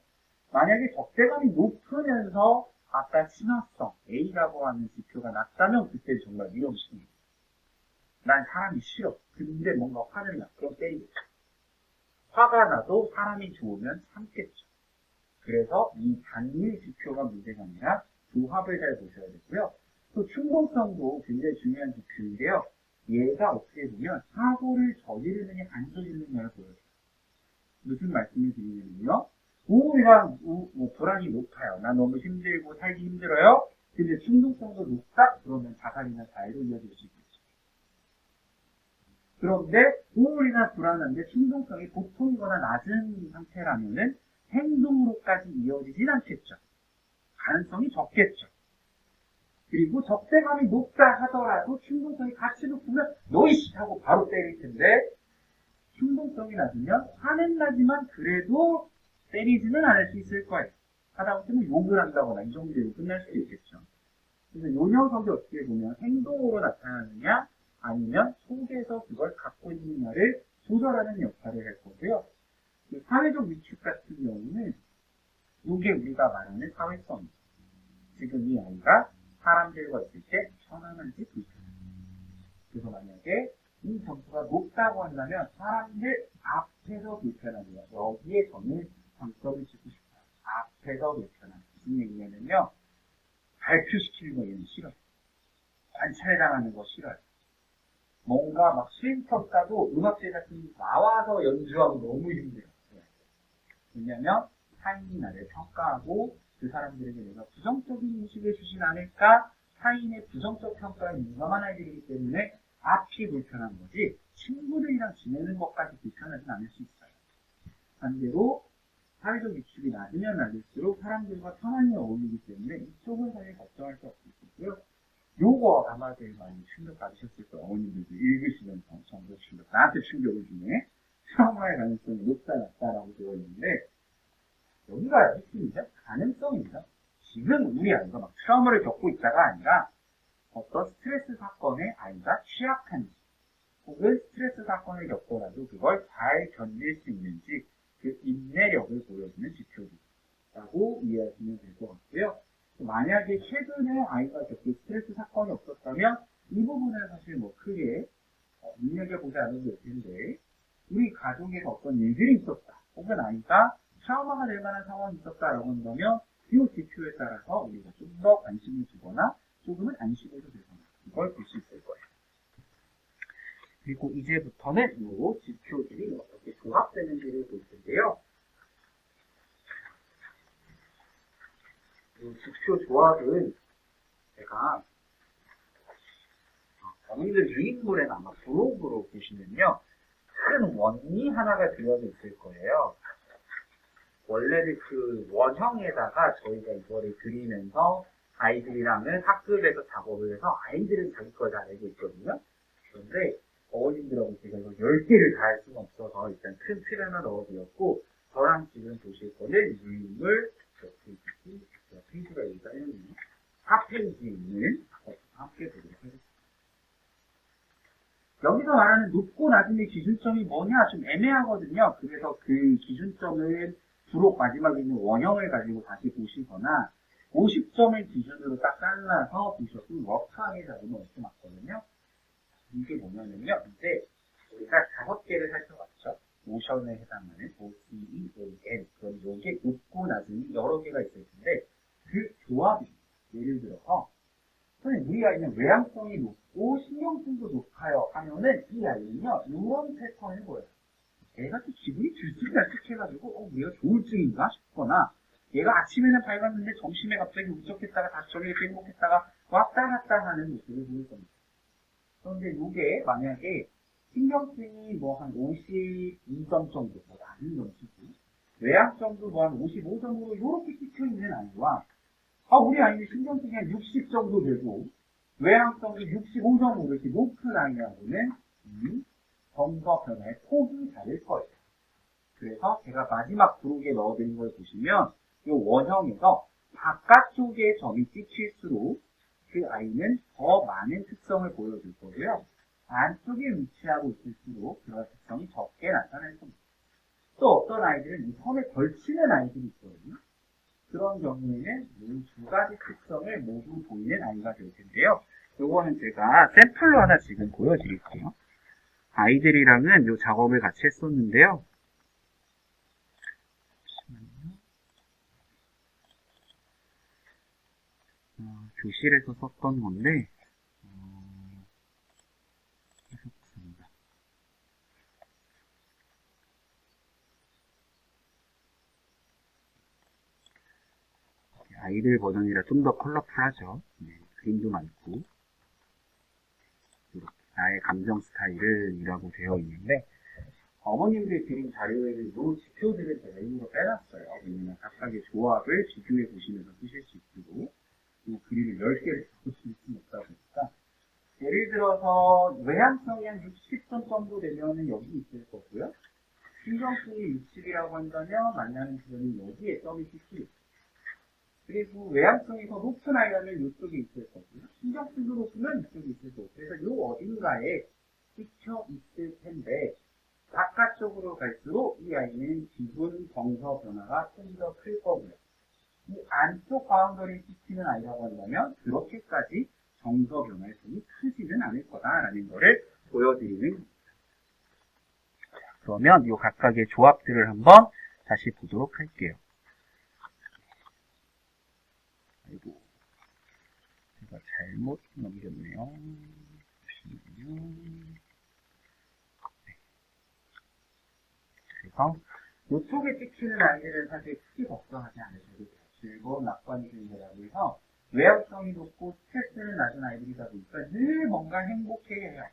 만약에 적대감이 높으면서 아까 친화성 A라고 하는 지표가 낮다면 그때 정말 위험심입니다. 난 사람이 싫어. 근데 뭔가 화를 나. 그럼 때리겠죠. 화가 나도 사람이 좋으면 참겠죠. 그래서 이 단일 지표가 문제가 아니라 조합을 잘 보셔야 되고요. 또 충동성도 굉장히 중요한 지표인데요. 얘가 어떻게 보면 사고를 저지르느냐 안 저지르느냐를 보여줘요. 무슨 말씀을 드리냐면요. 우울이랑 불안이 높아요. 나 너무 힘들고 살기 힘들어요. 근데 충동성도 높다? 그러면 자살이나 자해로 이어질 수 있겠죠. 그런데 우울이나 불안한데 충동성이 보통이거나 낮은 상태라면은 행동으로까지 이어지진 않겠죠. 가능성이 적겠죠. 그리고 적대감이 높다 하더라도 충동성이 같이 높으면 너이씨 하고 바로 때릴 텐데 충동성이 낮으면 화는 나지만 그래도 때리지는 않을 수 있을 거예요. 하다못해 욕을 한다거나 이 정도로 끝날 수도 있겠죠. 그래서 이 녀석이 어떻게 보면 행동으로 나타나느냐 아니면 속에서 그걸 갖고 있느냐를 조절하는 역할을 할 거고요. 사회적 위축 같은 경우는 이게 우리가 말하는 사회성입니다. 지금 이 아이가 사람들과 있을 때 편안한지 불편한지. 그래서 만약에 이 점수가 높다고 한다면 사람들 앞에서 불편하고요. 여기에 저는 장점을 주고 싶어요. 앞에서 불편한. 무슨 얘기냐면요. 발표시키는 거 얘는 싫어요. 관찰당하는 거 싫어요. 뭔가 막 수행평가도 음악제 같은 나와서 연주하고 너무 힘들어요. 왜냐면 타인이 나를 평가하고 그 사람들에게 내가 부정적인 인식을 주진 않을까 타인의 부정적 평가에 민감한 아이들이기 때문에 앞이 불편한 거지 친구들이랑 지내는 것까지 불편하진 않을 수 있어요. 반대로 사회적 위축이 낮으면 낮을수록 사람들과 편안히 어울리기 때문에 이쪽은 사실 걱정할 수 없을 거고요. 요거 아마 제일 많이 충격받으셨을 거예요. 어머님들도 읽으시면서 정보 충격, 나한테 충격을 주네. 트라우마의 가능성이 높다 낮다라고 되어 있는데 여기가 핵심이죠. 가능성입니다. 지금 우리 아이가 막 트라우마를 겪고 있다가 아니라 어떤 스트레스 사건에 아이가 취약한지 혹은 스트레스 사건을 겪더라도 그걸 잘 견딜 수 있는지 그 인내력을 보여주는 지표라고 이해하시면 될 것 같고요. 만약에 최근에 아이가 겪은 스트레스 사건이 없었다면 이 부분은 사실 뭐 크게 눈여겨보지 않아도 될 텐데 우리 가족에서 어떤 일들이 있었다 혹은 아이가 트라우마가 될 만한 상황이 있었다라고 한다면 이 지표에 따라서 우리가 좀 더 관심을 주거나 조금은 안심을 주거나 이걸 볼 수 있을 거예요. 그리고 이제부터는 이 지표들이 어떻게 조합되는지를 볼 텐데요. 이 지표 조합은 제가 어머니들 유인물에 아마 브로그로 보시면요. 큰 원이 하나가 그려져 있을 거예요. 원래는 그 원형에다가 저희가 이거를 그리면서 아이들이랑은 학급에서 작업을 해서 아이들은 자기 걸 다 내고 있거든요. 그런데 어머님들하고 제가 이거 10개를 다 할 수가 없어서 일단 큰 틀 하나 넣어드렸고 저랑 지금 보실 거는 유인물 페이지가 여기 쌓여있네요. 4페이지에 있는 함께 보도록 하겠습니다. 여기서 말하는 높고 낮음의 기준점이 뭐냐 좀 애매하거든요. 그래서 그 기준점을 주로 마지막에 있는 원형을 가지고 다시 보시거나 50점을 기준으로 딱 잘라서 보셔도 워크하게 잡으면 이렇게 맞거든요. 이게 뭐냐면요. 이제 우리가 5개를 살펴봤죠. 모션에 해당하는 O, C, E, A, N. 그럼 요게 높고 낮음이 여러 개가 있을 텐데 그 조합이 예를 들어서 선생님 우리 아이는 외향성이 높고 신경성도 높아요 하면은 이 아이는요 이런 패턴을 보여요. 얘가 좀 기분이 들쑥날쑥해가지고 얘가 조울증인가 싶거나 얘가 아침에는 밝았는데 점심에 갑자기 울적했다가 다시 저녁에 행복했다가 왔다 갔다 하는 모습을 보일 겁니다. 그런데 이게 만약에 신경증이 뭐 한 52점 정도, 뭐 낮은 점수고 외향성도 뭐 한 55점으로 이렇게 찍혀있는 아이와 우리 아이는 신경증이 한 60 정도 되고 외향성도 65.5 이렇게 높은 아이하고는 정서 변화의 폭이 다를 거예요. 그래서 제가 마지막 부록에 넣어드린 걸 보시면 이 원형에서 바깥쪽에 점이 찍힐수록 그 아이는 더 많은 특성을 보여줄 거고요. 안쪽에 위치하고 있을수록 그런 특성이 적게 나타날 겁니다. 또 어떤 아이들은 이 선에 걸치는 아이들이 있거든요. 그런 경우에는 이 두 가지 특성을 모두 보이는 아이가 될 텐데요. 요거는 제가 샘플로 하나 지금 보여드릴게요. 아이들이랑은 이 작업을 같이 했었는데요. 교실에서 썼던 건데, 해석습니다. 아이들 버전이라 좀 더 컬러풀하죠. 네, 그림도 많고, 이렇게 나의 감정 스타일이라고 되어 있는데, 어머님들이 드린 자료에는 이 지표들을 제가 일부러 빼놨어요. 왜냐면 각각의 조합을 비교해 보시면서 쓰실 수 있고, 이 그림을 10개를 적으실 수는 없다 보니까, 예를 들어서 외향성이 한 60점 정도 되면은 여기 있을 거고요. 신경증이 60이라고 한다면 만나는 지점이 여기에 점이 찍히고 그리고 외향성이 더 높은 아이라면 이쪽에 있을 거고요. 신경증도 높으면 이쪽에 있을 거고 그래서 이 어딘가에 찍혀 있을 텐데 바깥쪽으로 갈수록 이 아이는 기분, 정서 변화가 좀 더 클 거고요. 이 안쪽 바운더리에 찍히는 아이라고 한다면 그렇게까지 정서 변화의 폭이 크지는 않을 거다라는 것을 보여드리는 겁니다. 그러면 이 각각의 조합들을 한번 다시 보도록 할게요. 아이고, 제가 잘못 넘겼네요. 잠시만요. 네. 그래서 이쪽에 찍히는 아이들은 사실 크게 걱정하지 않으셔도 돼요. 즐거운 낙관 중이라고 해서 외향성이 높고 스트레스를 낮은 아이들이다 보니까 늘 뭔가 행복해해요.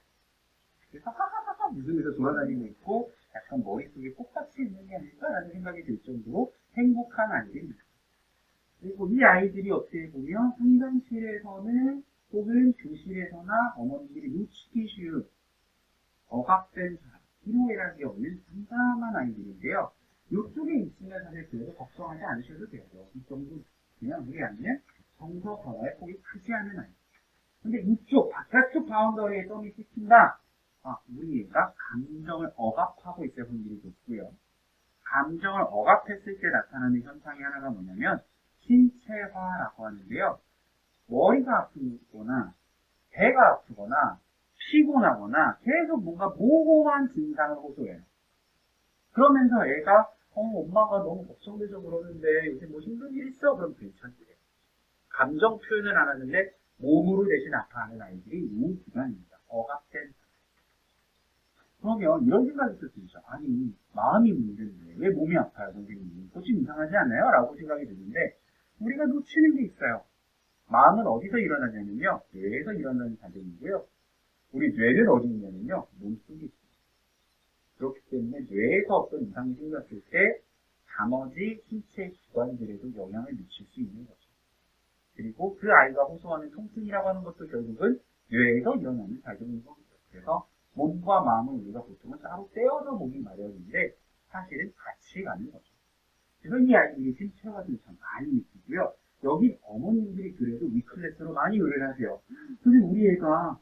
그래서 하하하하 웃으면서 돌아다니고 있고 약간 머릿속에 꽃같이 있는 게 아닐까라는 생각이 들 정도로 행복한 아이들입니다. 그리고 이 아이들이 어떻게 보면 상담실에서는 혹은 교실에서나 어머니들이 놓치기 쉬운 억압된 사람, 희로애락이 없는 담담한 아이들인데요. 이쪽에 있으면 사실 그래도 걱정하지 않으셔도 돼요. 이 정도 그냥 우리 아이는 정서 변화의 폭이 크지 않은 아이. 근데 이쪽 바깥쪽 바운더리에 점이 찍힌다. 우리 애가 감정을 억압하고 있을 확률이 높고요. 감정을 억압했을 때 나타나는 현상이 하나가 뭐냐면 신체화라고 하는데요. 머리가 아프거나 배가 아프거나 피곤하거나 계속 뭔가 모호한 증상을 호소해요. 그러면서 애가 엄마가 너무 걱정돼서 그러는데 요새 뭐 힘든 일 있어? 그럼 괜찮대요. 감정 표현을 안 하는데 몸으로 대신 아파하는 아이들이 이 기간입니다. 억압된. 그러면 이런 생각이 있을 수 있죠. 아니 마음이 문제인데 왜 몸이 아파요 선생님? 그거 좀 이상하지 않아요? 라고 생각이 드는데 우리가 놓치는 게 있어요. 마음은 어디서 일어나냐면요. 뇌에서 일어나는 과정이고요. 우리 뇌는 어디 있냐면요. 몸속에 있습니다. 그렇기 때문에 뇌에서 어떤 이상이 생겼을 때 나머지 신체 기관들에도 영향을 미칠 수 있는 거죠. 그리고 그 아이가 호소하는 통증이라고 하는 것도 결국은 뇌에서 일어나는 작용인 겁니다. 그래서 몸과 마음을 우리가 보통은 따로 떼어서 보기 마련인데 사실은 같이 가는 거죠. 그래서 이 아이들이 신체화 증상 많이 느끼고요. 여기 어머님들이 그래도 위클래스로 많이 의뢰를 하세요. 근데 우리 애가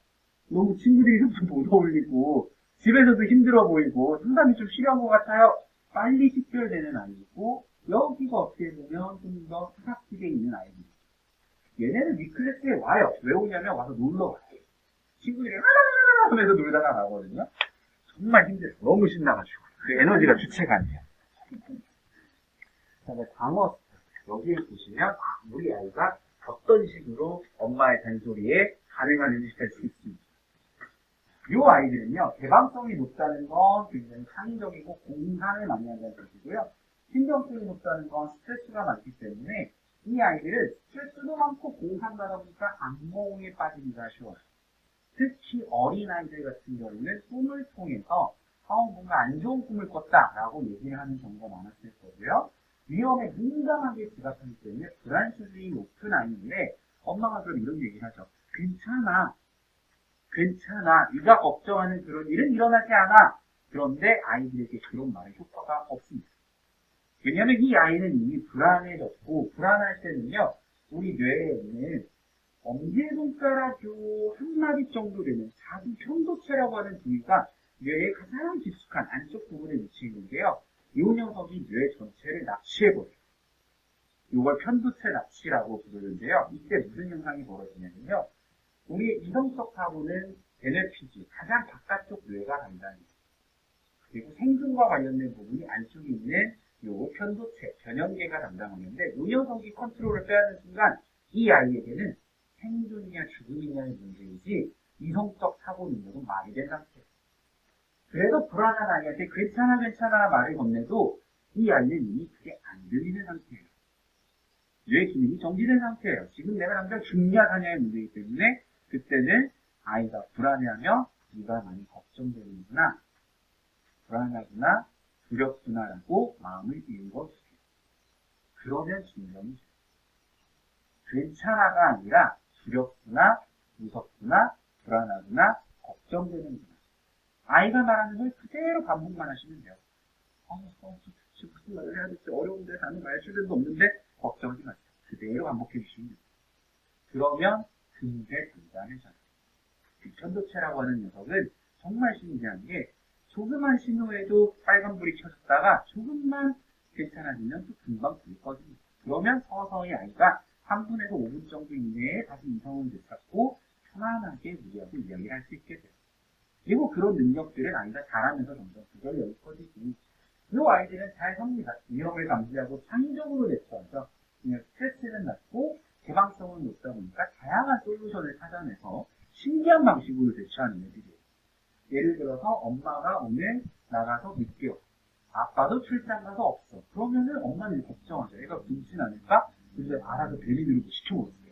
너무 친구들이랑 좀 못 어울리고 집에서도 힘들어 보이고 상담이 좀 필요한 것 같아요. 빨리 식별되는 아이고 여기가 어떻게 보면 좀 더 사각지대에 있는 아이들. 얘네는 이 클래스에 와요. 왜 오냐면 와서 놀러 와요. 친구들이랑 하라라라 하면서 놀다가 가거든요. 정말 힘들어요. 너무 신나가지고. 그 에너지가 주체가 안 돼요. 그다음에 방어 스타일. 여기에 보시면 우리 아이가 어떤 식으로 엄마의 잔소리에 반응하는지 알 수 있습니다. 이 아이들은요, 개방성이 높다는 건 굉장히 창의적이고 공상을 많이 한다는 뜻이고요. 신경성이 높다는 건 스트레스가 많기 때문에 이 아이들은 스트레스도 많고 공상가다 보니까 악몽에 빠지기가 쉬워요. 특히 어린아이들 같은 경우는 꿈을 통해서 뭔가 안 좋은 꿈을 꿨다라고 얘기를 하는 경우가 많았을 거고요. 위험에 민감하게 지각하기 때문에 불안 수준이 높은 아이인데 엄마가 그럼 이런 얘기를 하죠. 괜찮아. 네가 걱정하는 그런 일은 일어나지 않아. 그런데 아이들에게 그런 말의 효과가 없습니다. 왜냐하면 이 아이는 이미 불안해졌고 불안할 때는요. 우리 뇌에 있는 엄지손가락 한 마디 정도 되는 작은 편도체라고 하는 부위가 뇌의 가장 깊숙한 안쪽 부분에 위치해 있는데요. 이 녀석이 뇌 전체를 납치해버려요. 이걸 편도체 납치라고 부르는데요. 이때 무슨 현상이 벌어지냐면요. 우리의 이성적 사고는 NLPG, 가장 바깥쪽 뇌가 담당해요. 그리고 생존과 관련된 부분이 안쪽에 있는 요 편도체, 변형계가 담당하는데 이 녀석이 컨트롤을 빼앗는 순간 이 아이에게는 생존이냐 죽음이냐의 문제이지 이성적 사고 능력은 말이 된 상태예요. 그래서 불안한 아이한테 괜찮아 말을 건네도 이 아이는 이미 그게 안 들리는 상태예요. 뇌 기능이 정지된 상태예요. 지금 내가 당장 죽냐 사냐의 문제이기 때문에 그때는 아이가 불안해하며 네가 많이 걱정되는구나, 불안하구나, 두렵구나라고 마음을 읽어주세요. 그러면 진정이 돼요. 괜찮아가 아니라 두렵구나, 무섭구나, 불안하구나, 걱정되는구나. 아이가 말하는 걸 그대로 반복만 하시면 돼요. 도대체 무슨 말을 해야 될지 어려운데 나는 말주변도 없는데 걱정하지 마세요. 그대로 반복해 주시면 돼요. 그러면 금세 단단해져요. 편도체라고 하는 녀석은 정말 신기한 게 조그만 신호에도 빨간불이 켜졌다가 조금만 괜찮아지면 또 금방 불이 꺼집니다. 그러면 서서히 아이가 3분에서 5분 정도 이내에 다시 이성을 되찾고 편안하게 우리하고 이야기를 할 수 있게 돼요. 그리고 그런 능력들을 아이가 잘하면서 점점 그걸 커지고 이 아이들은 잘 섭니다. 위험을 감지하고 창의적으로 대처하죠. 그냥 스트레스는 낮고 개방성은 높다 보니까 다양한 솔루션을 찾아내서 신기한 방식으로 대처하는 애들이에요. 예를 들어서 엄마가 오늘 나가서 늦게 와. 아빠도 출장 가서 없어. 그러면은 엄마는 걱정하죠. 얘가 눈치 나니까 이제 알아서 벨이 누르고 시켜보세요.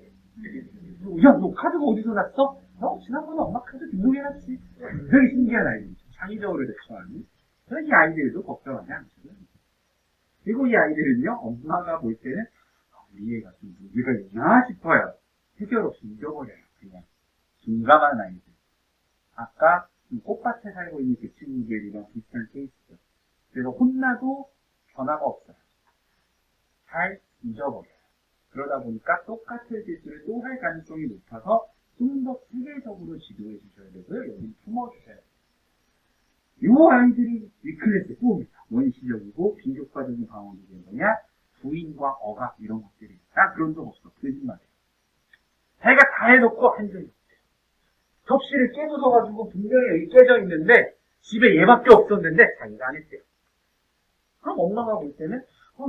야, 너 카드가 어디서 났어? 지난번에 엄마 카드 등록해놨지. 되게 신기한 아이들이죠. 창의적으로 대처하는. 그래서 이 아이들도 걱정하지 않죠. 그리고 이 아이들은요, 엄마가 볼 때는 우리 애가 좀 문제가 있나 싶어요. 해결 없이 잊어버려요. 그냥 둔감한 아이들. 아까 꽃밭에 살고 있는 그 친구들이랑 비슷한 케이스죠. 그래서 혼나도 변화가 없어요. 잘 잊어버려요. 그러다 보니까 똑같은 실수를 또 할 가능성이 높아서 좀 더 체계적으로 지도해 주셔야 되고요. 여기 품어주셔야 돼요. 이 아이들이 위클래스 또입니다. 원시적이고 비효과적인 방어기 뭐냐? 부인과 억압 이런 것들이. 나 그런 적 없어. 거짓말이에요. 자기가 다 해놓고 한 적이 없대요. 접시를 깨부숴가지고 분명히 여기 깨져 있는데 집에 얘밖에 없었는데 자기가 안 했대요. 그럼 엄마가 볼 때는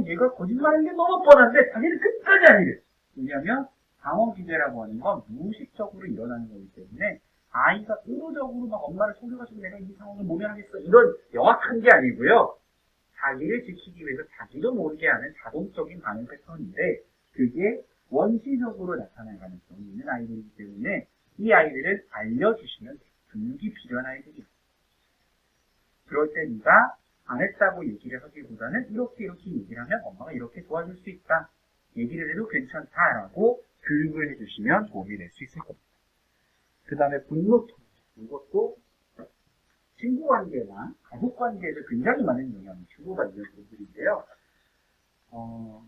얘가 거짓말하는 게 너무 뻔한데 자기는 끝까지 안 이래. 왜냐하면 방어기제라고 하는 건 무의식적으로 일어나는 거기 때문에 아이가 의도적으로 막 엄마를 속여가지고 내가 이 상황을 모면하겠어 이런 명확한 게 아니고요. 자기를 지키기 위해서 자기도 모르게 하는 자동적인 반응 패턴인데 그게 원시적으로 나타날 가능성이 있는 아이들이기 때문에 이 아이들은 알려주시면 돼요. 교육이 필요한 아이들이에요. 그럴 때 네가 안 했다고 얘기를 하기보다는 이렇게 얘기를 하면 엄마가 이렇게 도와줄 수 있다. 얘기를 해도 괜찮다라고 교육을 해주시면 도움이 될 수 있을 겁니다. 그 다음에 분노 톤. 이것도 친구 관계나 가족 관계에서 굉장히 많은 영향을 주고받는 부분들인데요.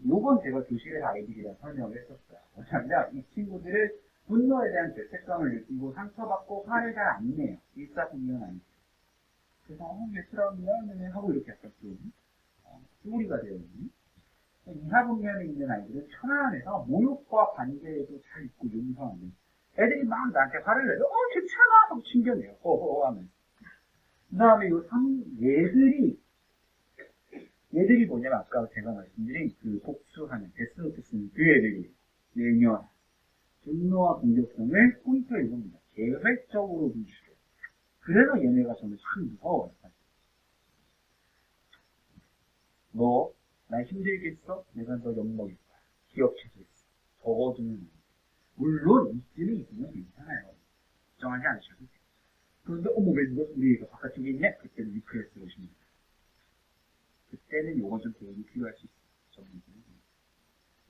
요건 제가 교실에서 아이들이랑 설명을 했었어요. 왜냐하면 이 친구들을 분노에 대한 죄책감을 느끼고 상처받고 화를 잘 안 내요. 일사분명 아니에요. 그래서 얘들아 미안해 하고 이렇게 약간 좀 쭈구리가 되어 있는 이하분면에 있는 아이들은 편안해서 모욕과 반대에도 잘 있고 용서하는 애들이 막 나한테 화를 내서 괜찮아 하고 챙겨내요. 호호 하면서. 그 다음에 얘들이 뭐냐면 아까 제가 말씀드린 그 복수하는 데스노트 쓰는 그 애들이 내면 분노와 공격성을 포인트에 이룹니다. 계획적으로 분출해요. 그래서 얘네가 저는 참 무서워요. 너, 나 힘들겠어? 내가 너 욕먹일 거야. 기억해주겠어. 적어두면 물론 이쯤에 있으면 괜찮아요. 걱정하지 않으셔도 돼요. 그런데 어머 왜 누가 우리 애가 바깥쪽에 있냐? 그때는 리프레스를 오시면 돼요. 그때는 요건 좀 대응이 필요할 수 있어요. 전문적인.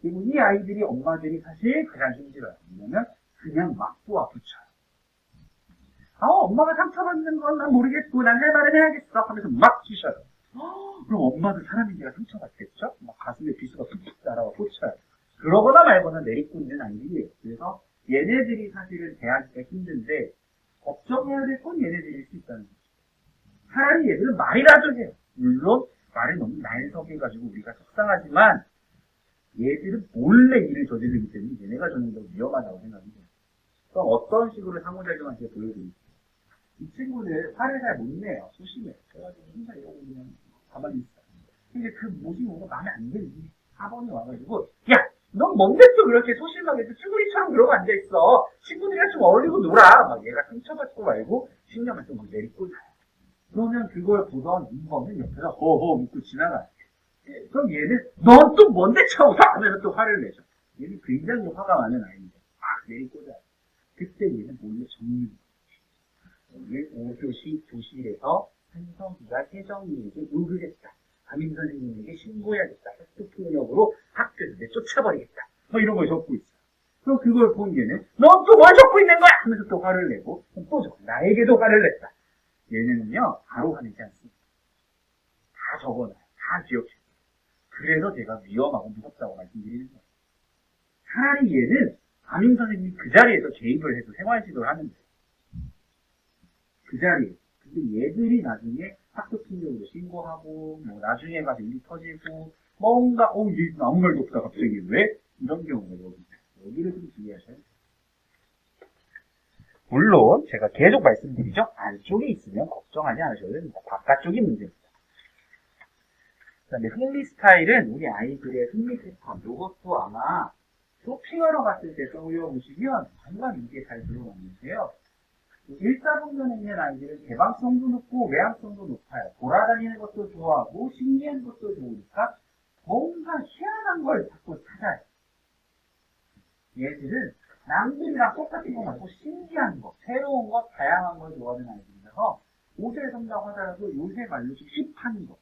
그리고 이 아이들이 엄마들이 사실 가장 힘들어요. 왜냐면 그냥 막 쏘아붙여요. 엄마가 상처받는 건 난 모르겠고 난 할 말은 해야겠어 하면서 막 쑤셔요. 그럼 엄마도 사람인지가 상처받겠죠? 막 가슴에 비수가 푹푹 날아와 꽂혀요. 그러거나 말거나 내리고 있는 아이들이에요. 그래서 얘네들이 사실은 대하기가 힘든데 걱정해야 될 건 얘네들일 수 있다는 거죠. 차라리 얘들은 말이라도 해요. 물론 말을 너무 날석해가지고 우리가 속상하지만 얘들은 몰래 일을 저지르기 때문에 얘네가 저는 더 위험하다고 생각합니다. 그럼 어떤 식으로 상호작용할지 보여드릴게요. 이 친구들 화를 잘 못 내요. 소심해요. 그래가지고 혼자 이러고 그냥 가만히 있어요. 근데 그 모습이 뭔가 마음에 안 들지. 4번이 와가지고 야! 넌 뭔데 또 그렇게 소심하게 쭈구리처럼 그러고 앉아있어. 친구들이랑 좀 어울리고 놀아. 막 얘가 상처받고 말고 신경을 좀 막 내리고 자요. 그러면 그걸 보던 2번은 옆에서 허허 웃고 지나가요. 그럼 얘는 넌 또 뭔데 쳐웃어? 하면서 또 화를 내죠. 얘는 굉장히 화가 많은 아이인데 막 내리고 자요. 그때 얘는 몰래 정리를 오늘 5교시 교실에서 한성기가 혜정이에게 욕을 했다. 담임선생님에게 신고해야겠다. 학교폭력으로 학교에서 내쫓아버리겠다. 뭐 이런 걸 적고 있어요. 그럼 그걸 본 얘는 넌 또 뭘 적고 있는 거야? 하면서 또 화를 내고 또 적어. 나에게도 화를 냈다. 얘네는요 바로 화내지 않습니다. 다 적어놔요. 다 기억해요. 그래서 제가 위험하고 무섭다고 말씀드리는 거예요. 차라리 얘는 담임선생님이 그 자리에서 개입을 해서 생활지도를 하는데 그 자리에. 근데 얘들이 나중에 학교 폭력으로 신고하고, 뭐, 나중에 가서 일이 터지고, 뭔가, 얘 아무 말도 없다, 갑자기. 왜? 이런 경우가 여기를 좀 주의하셔야 돼요. 물론, 제가 계속 말씀드리죠. 안쪽에 있으면 걱정하지 않으셔도 됩니다. 바깥쪽이 문제입니다. 그 다음에 흥미 스타일은 우리 아이들의 흥미 패턴, 이것도 아마 쇼핑하러 갔을 때 떠올려보시면 정말 이게 잘 들어왔는데요. 일사분면에 있는 아이들은 개방성도 높고 외향성도 높아요. 돌아다니는 것도 좋아하고 신기한 것도 좋으니까 뭔가 희한한 걸 자꾸 찾아요. 얘들은 남들이랑 똑같은 거 말고 신기한 거, 새로운 거, 다양한 걸 좋아하는 아이들이라서 옷을 산다고 하더라도 요새 말로 좀 힙한 거,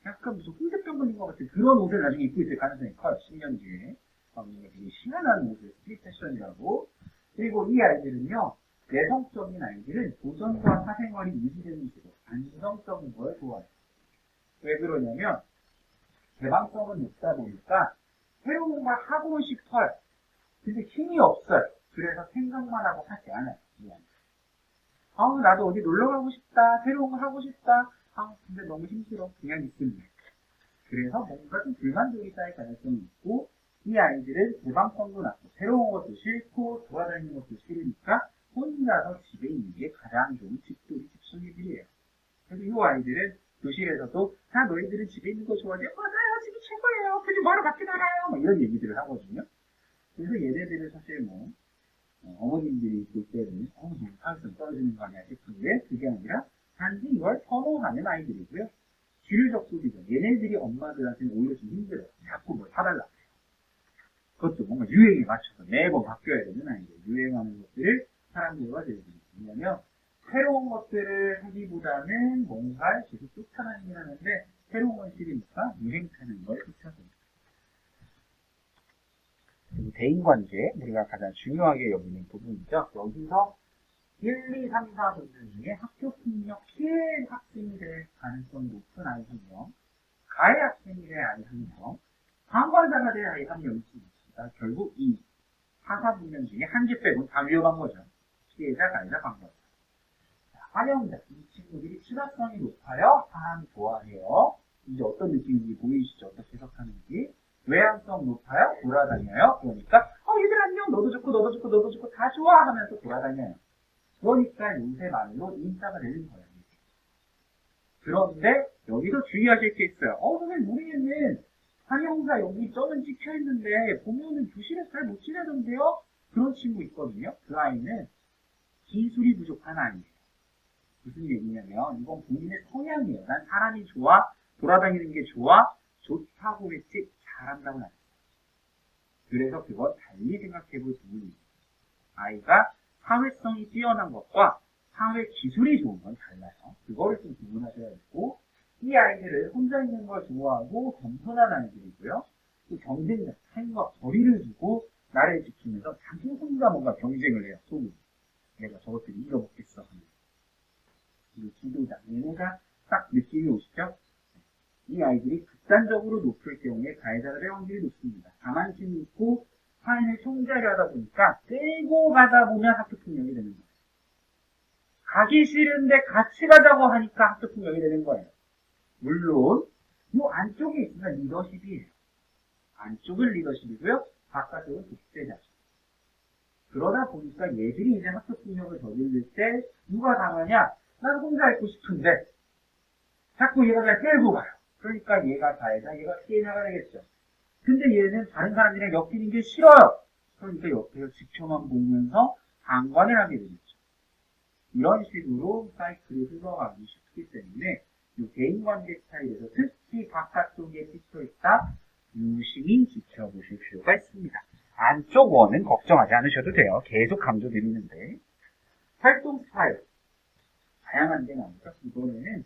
약간 무슨 홍대병 걸린 것 같은 그런 옷을 나중에 입고 있을 가능성이 커요. 10년 뒤에. 되게 희한한 옷을 스트릿 패션이라고. 그리고 이 아이들은요. 내성적인 아이들은 도전과 사생활이 유지되는 식으로 안정적인 걸 좋아해요. 왜 그러냐면 개방성은 높다 보니까 새로운 걸 하고 싶어요. 근데 힘이 없어요. 그래서 생각만 하고 하지 않아요. 나도 어디 놀러 가고 싶다. 새로운 걸 하고 싶다. 근데 너무 힘들어. 그냥 있습니다. 그래서 뭔가 좀 불만족이 쌓일 가능성이 있고 이 아이들은 개방성도 낮고 새로운 것도 싫고 돌아다니는 것도 싫으니까 혼자서 집에 있는 게 가장 좋은 집돌이 집순이들이에요. 그래서 이 아이들은 교실에서도 너희들은 집에 있는 거 좋아하지? 맞아요. 집이 최고예요. 굳이 뭐하러 밖에 나가요? 이런 얘기들을 하거든요. 그래서 얘네들은 사실 어머님들이 볼 때는 사회성 떨어지는 거 아니야 싶은데 그게 아니라 단지 이걸 선호하는 아이들이고요. 귤적 소리죠. 얘네들이 엄마들한테는 오히려 좀 힘들어요. 자꾸 뭘 사달라고 해요. 그것도 뭔가 유행에 맞춰서 매번 바뀌어야 되는 아이들. 유행하는 것들을 사람들과 들으십니다. 왜냐면 새로운 것들을 하기보다는 뭔가 계속 쫓아다니긴 하는데 새로운 건 싫으니까 유행 타는 걸 쫓아서. 그리고 대인관계, 우리가 가장 중요하게 여기는 부분이죠. 여기서 1, 2, 3, 4분들 중에 학교폭력 피해 학생이 될 가능성이 높은 아이 1명, 가해 학생이 될 아이 1명, 방관자가 될 아이 1명 있습니다. 결국 이 타사분명 중에 한 개 빼고는 다 위험한 거죠. 피해자, 가해자, 방법. 환영자. 이 친구들이 친화성이 높아요. 사람 좋아해요. 이제 어떤 느낌인지 보이시죠? 어떻게 해석하는지. 외향성 높아요. 돌아다녀요. 그러니까 얘들 안녕. 너도 좋고 너도 좋고 너도 좋고 다 좋아 하면서 돌아다녀요. 그러니까 요새 말로 인싸가 되는 거예요. 그런데 여기서 주의하실 게 있어요. 선생님 우리는 환영사 여기 점은 찍혀있는데 보면은 교실에서 잘 못 지내던데요? 그런 친구 있거든요. 그 아이는 기술이 부족한 아이예요. 무슨 얘기냐면 이건 본인의 성향이에요. 난 사람이 좋아, 돌아다니는 게 좋아, 좋다고 했지 잘한다고는 안 했어요. 그래서 그건 달리 생각해 볼 부분이에요. 아이가 사회성이 뛰어난 것과 사회 기술이 좋은 건 달라요. 그거를 좀 구분하셔야 되고, 이 아이들은 혼자 있는 걸 좋아하고 겸손한 아이들이고요. 또 경쟁자, 타인과 거리를 두고 나를 지키면서 자기 혼자 뭔가 경쟁을 해요. 속으로. 내가 저것들을 잃어먹겠어 하는. 이 지도자, 얘네가 딱 느낌이 오시죠? 이 아이들이 극단적으로 높을 경우에 가해자가 될 확률이 높습니다. 가만히 있고 타인을 총재하려 하다 보니까 끌고 가다 보면 학교폭력이 되는 거예요. 가기 싫은데 같이 가자고 하니까 학교폭력이 되는 거예요. 물론 이 안쪽에 있으면 리더십이에요. 안쪽은 리더십이고요. 바깥쪽은 독재자죠. 그러다 보니까 얘들이 이제 학교폭력을 저지를 때 누가 당하냐? 난 혼자 있고 싶은데 자꾸 얘가 날 끌고 가요. 그러니까 얘가 가해자, 얘가 피해자가 되겠죠. 근데 얘는 다른 사람들이랑 엮이는 게 싫어요. 그러니까 옆에서 지켜만 보면서 방관을 하게 되겠죠. 이런 식으로 사이클이 흘러가기 쉽기 때문에 이 대인관계 스타일에서 특히 바깥쪽에 찍혀있다 유심히 지켜보실 필요가 있습니다. 안쪽 원은 걱정하지 않으셔도 돼요. 계속 강조드리는데 활동 스타일 다양한 게 나오죠. 이번에는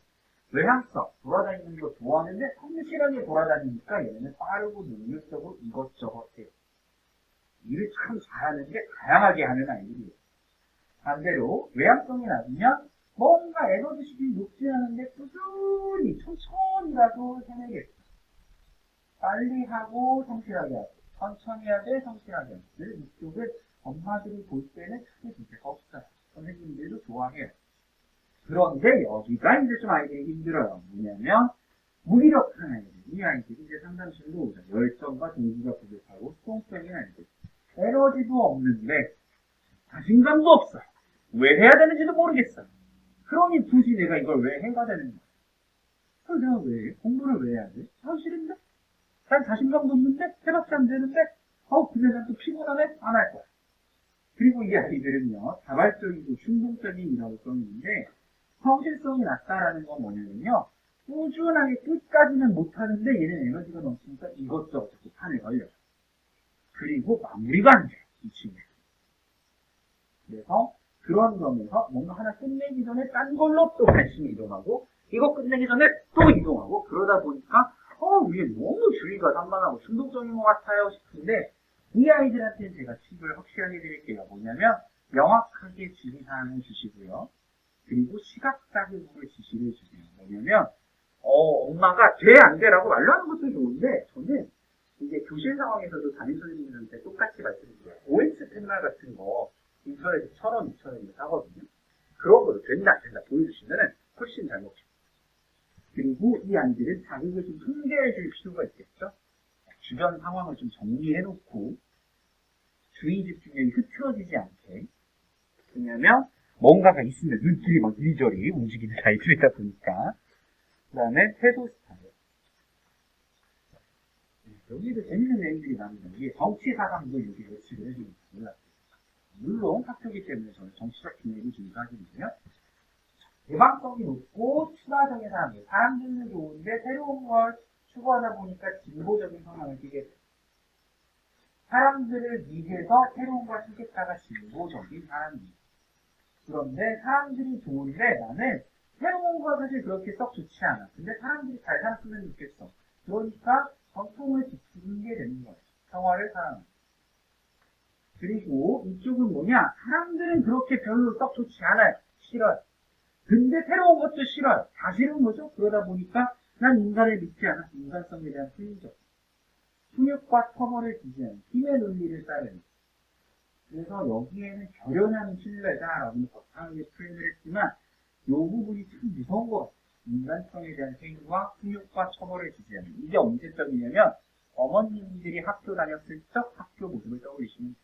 외향성, 돌아다니는 거 좋아하는데 성실하게 돌아다니니까 얘는 빠르고 능력적으로 이것저것 해요. 일을 참 잘하는데 다양하게 하는 아이들이에요. 반대로 외향성이 낮으면 뭔가 에너지식이 높지 않은데 꾸준히 천천히라도 해내겠죠. 빨리 하고 성실하게 하고 천천히 하되 성실하게 하고 이쪽을 엄마들이 볼 때는 크게 문제가 없어요. 선생님들도 좋아해요. 그런데 여기가 이제 좀 아이들이 힘들어요. 뭐냐면 무기력한 아이들. 이 아이들이 이제 상담실로 오죠. 열정과 동기가 부족하고 수동적인 아이들. 에너지도 없는데 자신감도 없어요. 왜 해야 되는지도 모르겠어요. 그러니 굳이 내가 이걸 왜 해가 되는 거야? 그럼 내가 왜 해? 공부를 왜 해야 돼? 싫은데? 난 자신감도 없는데? 해봤자 안 되는데? 근데 난 또 피곤하네? 안 할 거야. 그리고 이 아이들은요, 자발적이고 충동적인 인성인데 성실성이 낮다라는 건 뭐냐면요, 꾸준하게 끝까지는 못하는데 얘는 에너지가 넘치니까 이것저것 자꾸 판을 걸려요. 그리고 마무리가 안 돼요, 이 친구. 그래서 그런 점에서 뭔가 하나 끝내기 전에 딴 걸로 또 관심이 이동하고 이거 끝내기 전에 또 이동하고 그러다 보니까 이게 너무 주의가 산만하고 충동적인 것 같아요 싶은데 이 아이들한테는 제가 팁을 확실하게 드릴게요. 뭐냐면 명확하게 지시사항을 주시고요. 그리고 시각자극으로 지시를 주세요. 뭐냐면 엄마가 돼 안 돼라고 말로 하는 것도 좋은데 저는 이제 교실 상황에서도 담임 선생님들한테 똑같이 말씀드려요. OX 팻말 같은 거 인터넷에 1,000원, 2,000원이면 사거든요. 그런 거를 된다 안 된다 보여주시면 훨씬 잘 먹죠. 그리고 이 아이들은 자극을 좀 통제해 줄 필요가 있겠죠. 주변 상황을 좀 정리해놓고 주의 집중력이 흐트러지지 않게. 왜냐면 뭔가가 있으면 눈길이 막 이리저리 움직이는 아이들이다 보니까. 그 다음에 태도 스타일. 여기도 재밌는 내용들이 나옵니다. 이게 정치사상도 여기 예측을 해주는 몰랐어요. 물론 학교이기 때문에 저는 정치적 균형이 중요하거든요. 개방성이 높고 추가적인 사람들. 사람들은 좋은데 새로운 걸 추구하다 보니까 진보적인 성향을 띠게 돼요. 사람들을 위해서 새로운 걸 하겠다가 진보적인 사람이에요. 그런데 사람들이 좋은데 나는 새로운 거 사실 그렇게 썩 좋지 않아. 근데 사람들이 잘 살았으면 좋겠어. 그러니까 전통을 지키는 게 되는 거예요. 평화를 사랑하는. 그리고 이쪽은 뭐냐? 사람들은 그렇게 별로 썩 좋지 않아요. 싫어요. 근데 새로운 것도 싫어요. 다 싫은 거죠? 그러다 보니까 난 인간을 믿지 않아. 인간성에 대한 편의적. 훈육과 터벌을 지지하는 힘의 논리를 따르는. 그래서 여기에는 결연한 신뢰다라고 거창하게 표현을 했지만 이 부분이 참 무서운 것 같아요. 인간성에 대한 행위와 훈육과 처벌을 지지하는. 이게 언제적이냐면 어머님들이 학교 다녔을 적 학교 모습을 떠올리시면 돼요.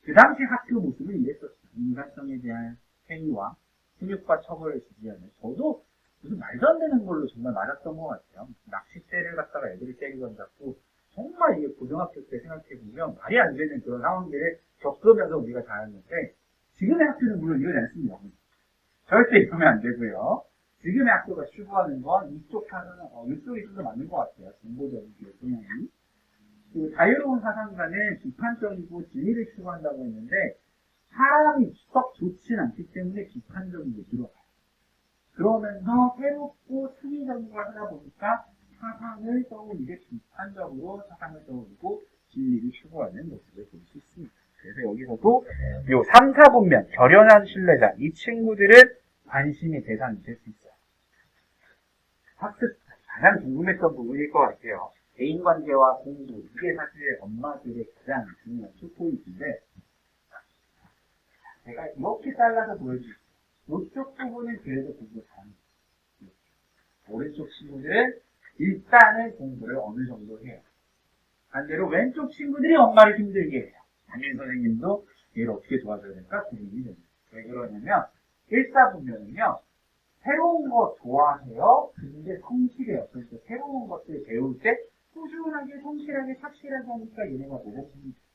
그 당시 학교 모습은 이랬었어요. 인간성에 대한 행위와 훈육과 처벌을 지지하는. 저도 무슨 말도 안 되는 걸로 정말 맞았던 것 같아요. 낚싯대를 갖다가 애들을 때리던 잡고 정말 이게 고등학교 때 생각해보면 말이 안 되는 그런 상황들을 겪으면서 우리가 자랐는데 지금의 학교는 물론 이러지 않습니다. 절대 이러면 안 되고요. 지금의 학교가 추구하는 건 이쪽 이쪽이 좀 더 맞는 것 같아요. 정보적인 성향이. 그리고 자유로운 사상가는 비판적이고 진리를 추구한다고 했는데 사람이 썩 좋진 않기 때문에 비판적인 게 들어가요. 그러면서 새롭고 창의적인 걸 하다 보니까 사상을 떠올리게 비판적으로 사상을 떠올리고 진리를 추구하는 모습을 볼 수 있습니다. 그래서 여기서도 요 3, 4분면 결연한 신뢰자 이 친구들은 관심의 대상이 될 수 있어요. 학습 가장 궁금했던 부분일 것 같아요. 대인관계와 공부 이게 사실 엄마들의 가장 중요한 키포인트인데 제가 이렇게 잘라서 보여줄게요. 이쪽 부분은 그래도 공부 잘합니다. 오른쪽 친구들은 일단은 공부를 어느 정도 해요. 반대로 왼쪽 친구들이 엄마를 힘들게 해요. 담임 선생님도 얘를 어떻게 도와줘야 될까 고민이 됩니다. 왜 그러냐면 1사분면은요 새로운 거 좋아해요. 근데 성실해요. 그러니까 새로운 것들 배울 때 꾸준하게 성실하게 착실하게 하니까 얘네가 모범생이 돼요.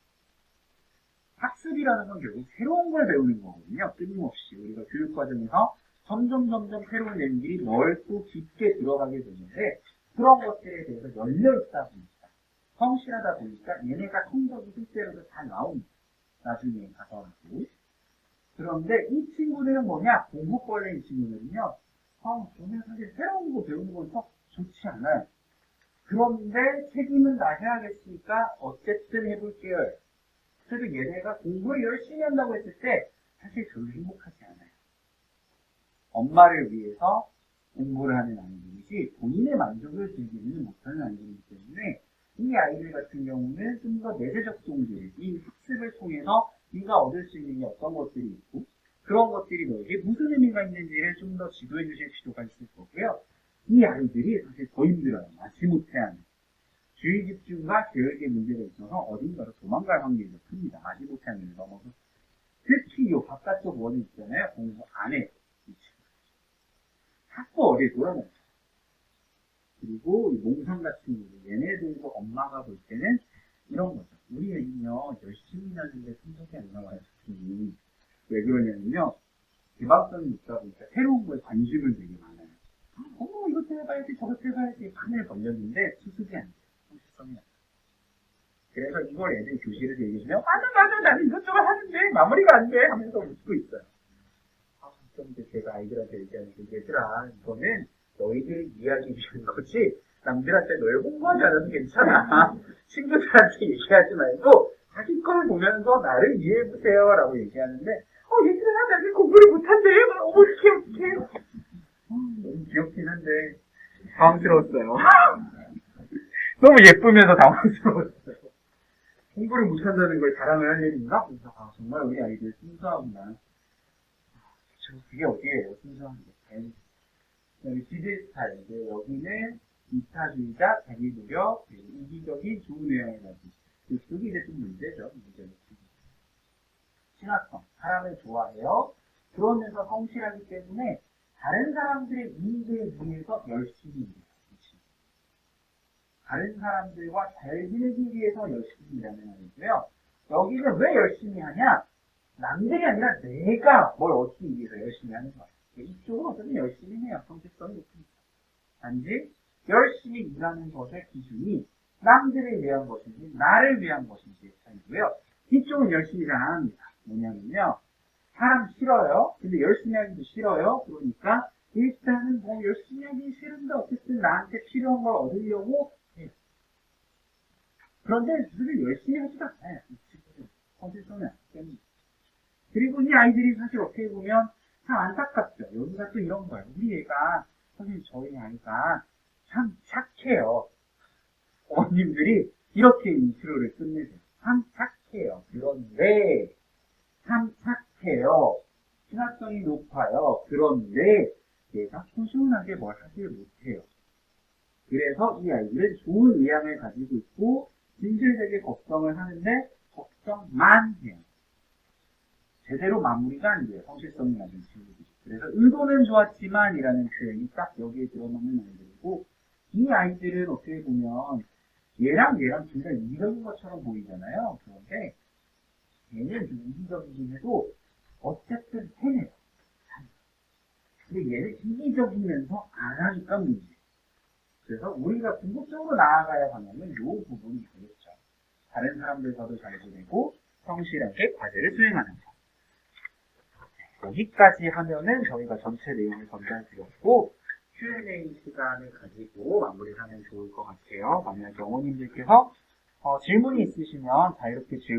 학습이라는 건 결국 새로운 걸 배우는 거거든요. 끊임없이 우리가 교육과정에서 점점 새로운 내용들이 넓고 깊게 들어가게 되는데 그런 것들에 대해서 열려있다 보니까 성실하다 보니까 얘네가 성적이 실제로도 잘 나옵니다. 나중에 가서도. 그런데 이 친구들은 뭐냐? 공부벌레인 친구들은요. 저는 사실 새로운 거 배우는 건 썩 좋지 않아요. 그런데 책임은 다 해야겠으니까 어쨌든 해볼게요. 그래도 얘네가 공부를 열심히 한다고 했을 때 사실 별로 행복하지 않아요. 엄마를 위해서 공부를 하는 아이들이지 본인의 만족을 즐기지는 못하는 아이들이기 때문에 이 아이들 같은 경우는 좀 더 내재적 동질, 이 학습을 통해서 네가 얻을 수 있는 게 어떤 것들이 있고 그런 것들이 너에게 무슨 의미가 있는지를 좀 더 지도해 주실 필요가 있을 거고요. 이 아이들이 사실 더 힘들어요. 마지못해하는. 주의 집중과 계획의 문제가 있어서 어딘가로 도망갈 확률이 더 큽니다. 마지못해하는 일을 넘어서. 특히 이 바깥쪽 원이 있잖아요. 공부 안 해요. 자꾸 어디에 돌아다녀요. 그리고 몽상 같은 경우 얘네들도 엄마가 볼 때는 이런 거죠. 우리 애는요 열심히 하는데 성적이 안 나와요. 특히 왜 그러냐면요 개방성이 있다 보니까 새로운 거에 관심을 되게 많아요. 이것도 해봐야지 저것도 해봐야지 판을 벌렸는데 수습이 안 돼요. 성실성이 안 돼요. 그래서 이걸 애들 교실에서 얘기해주면 맞아 나는 이것저것 하는데 마무리가 안 돼 하면서 웃고 있어요. 좀 제가 아이들한테 얘기하는 게 얘들아 이거는 너희들 이해하기 위한 거지 남들한테 너희 홍보하지 않아도 괜찮아. 친구들한테 얘기하지 말고 자기 걸 보면서 나를 이해해보세요 라고 얘기하는데 얘들아 나는 공부를 못한대. 어떡해. 너무 귀엽긴 한데 당황스러웠어요. 너무 예쁘면서 당황스러웠어요. 공부를 못한다는 걸 자랑을 할 일인가? 그래서 정말 우리 아이들 순수하구나. 그게 어디예요? 순수한 게. 여기 지질 스타일. 여기는 이타주의자, 자기 노력, 이기적인 좋은 외향을 가진. 그게 이제 좀 문제죠. 친화성. 사람을 좋아해요. 그러면서 성실하기 때문에 다른 사람들의 이익을 위해서 열심히 일해요. 다른 사람들과 잘 지내기 위해서 열심히 일하는 아이고요. 여기는 왜 열심히 하냐? 남들이 아니라 내가 뭘 얻기 위해서 열심히 하는 거예요. 이쪽은 어쨌든 열심히 해요. 성실성이 높으니까. 단지 열심히 일하는 것의 기준이 남들을 위한 것인지 나를 위한 것인지의 차이고요. 이쪽은 열심히 잘 안 합니다. 뭐냐면요. 사람 싫어요. 근데 열심히 하기도 싫어요. 그러니까 일단은 뭐 열심히 하기 싫은데 어쨌든 나한테 필요한 걸 얻으려고 해요. 그런데 그들이 열심히 하지도 않아요. 성실성이 안 때문에. 그리고 이 아이들이 사실 어떻게 보면 참 안타깝죠. 여기가 또 이런 거예요. 우리 애가, 사실 저희 아이가 참 착해요. 어머님들이 이렇게 인트로를 끝내세요. 참 착해요. 그런데 참 착해요. 친화성이 높아요. 그런데 얘가 꾸준하게 뭘 하질 못해요. 그래서 이 아이들은 좋은 의향을 가지고 있고 진실되게 걱정을 하는데 걱정만 해요. 제대로 마무리가 안 돼요. 성실성이 낮은 친구들이. 그래서 의도는 좋았지만 이라는 표현이 딱 여기에 들어맞는 아이들이고, 이 아이들은 어떻게 보면 얘랑 둘 다 이기적인 것처럼 보이잖아요. 그런데 얘는 좀 이기적이긴 해도 어쨌든 해내요. 근데 얘는 이기적이면서 안 하니까 문제. 그래서 우리가 궁극적으로 나아가야 하냐면 이 부분이 되겠죠. 다른 사람들과도 잘 지내고 성실하게 과제를 수행하는 것. 여기까지 하면은 저희가 전체 내용을 전달드렸고 Q&A 시간을 가지고 마무리를 하면 좋을 것 같아요. 만약에 어머님들께서 질문이 있으시면 자유롭게 질문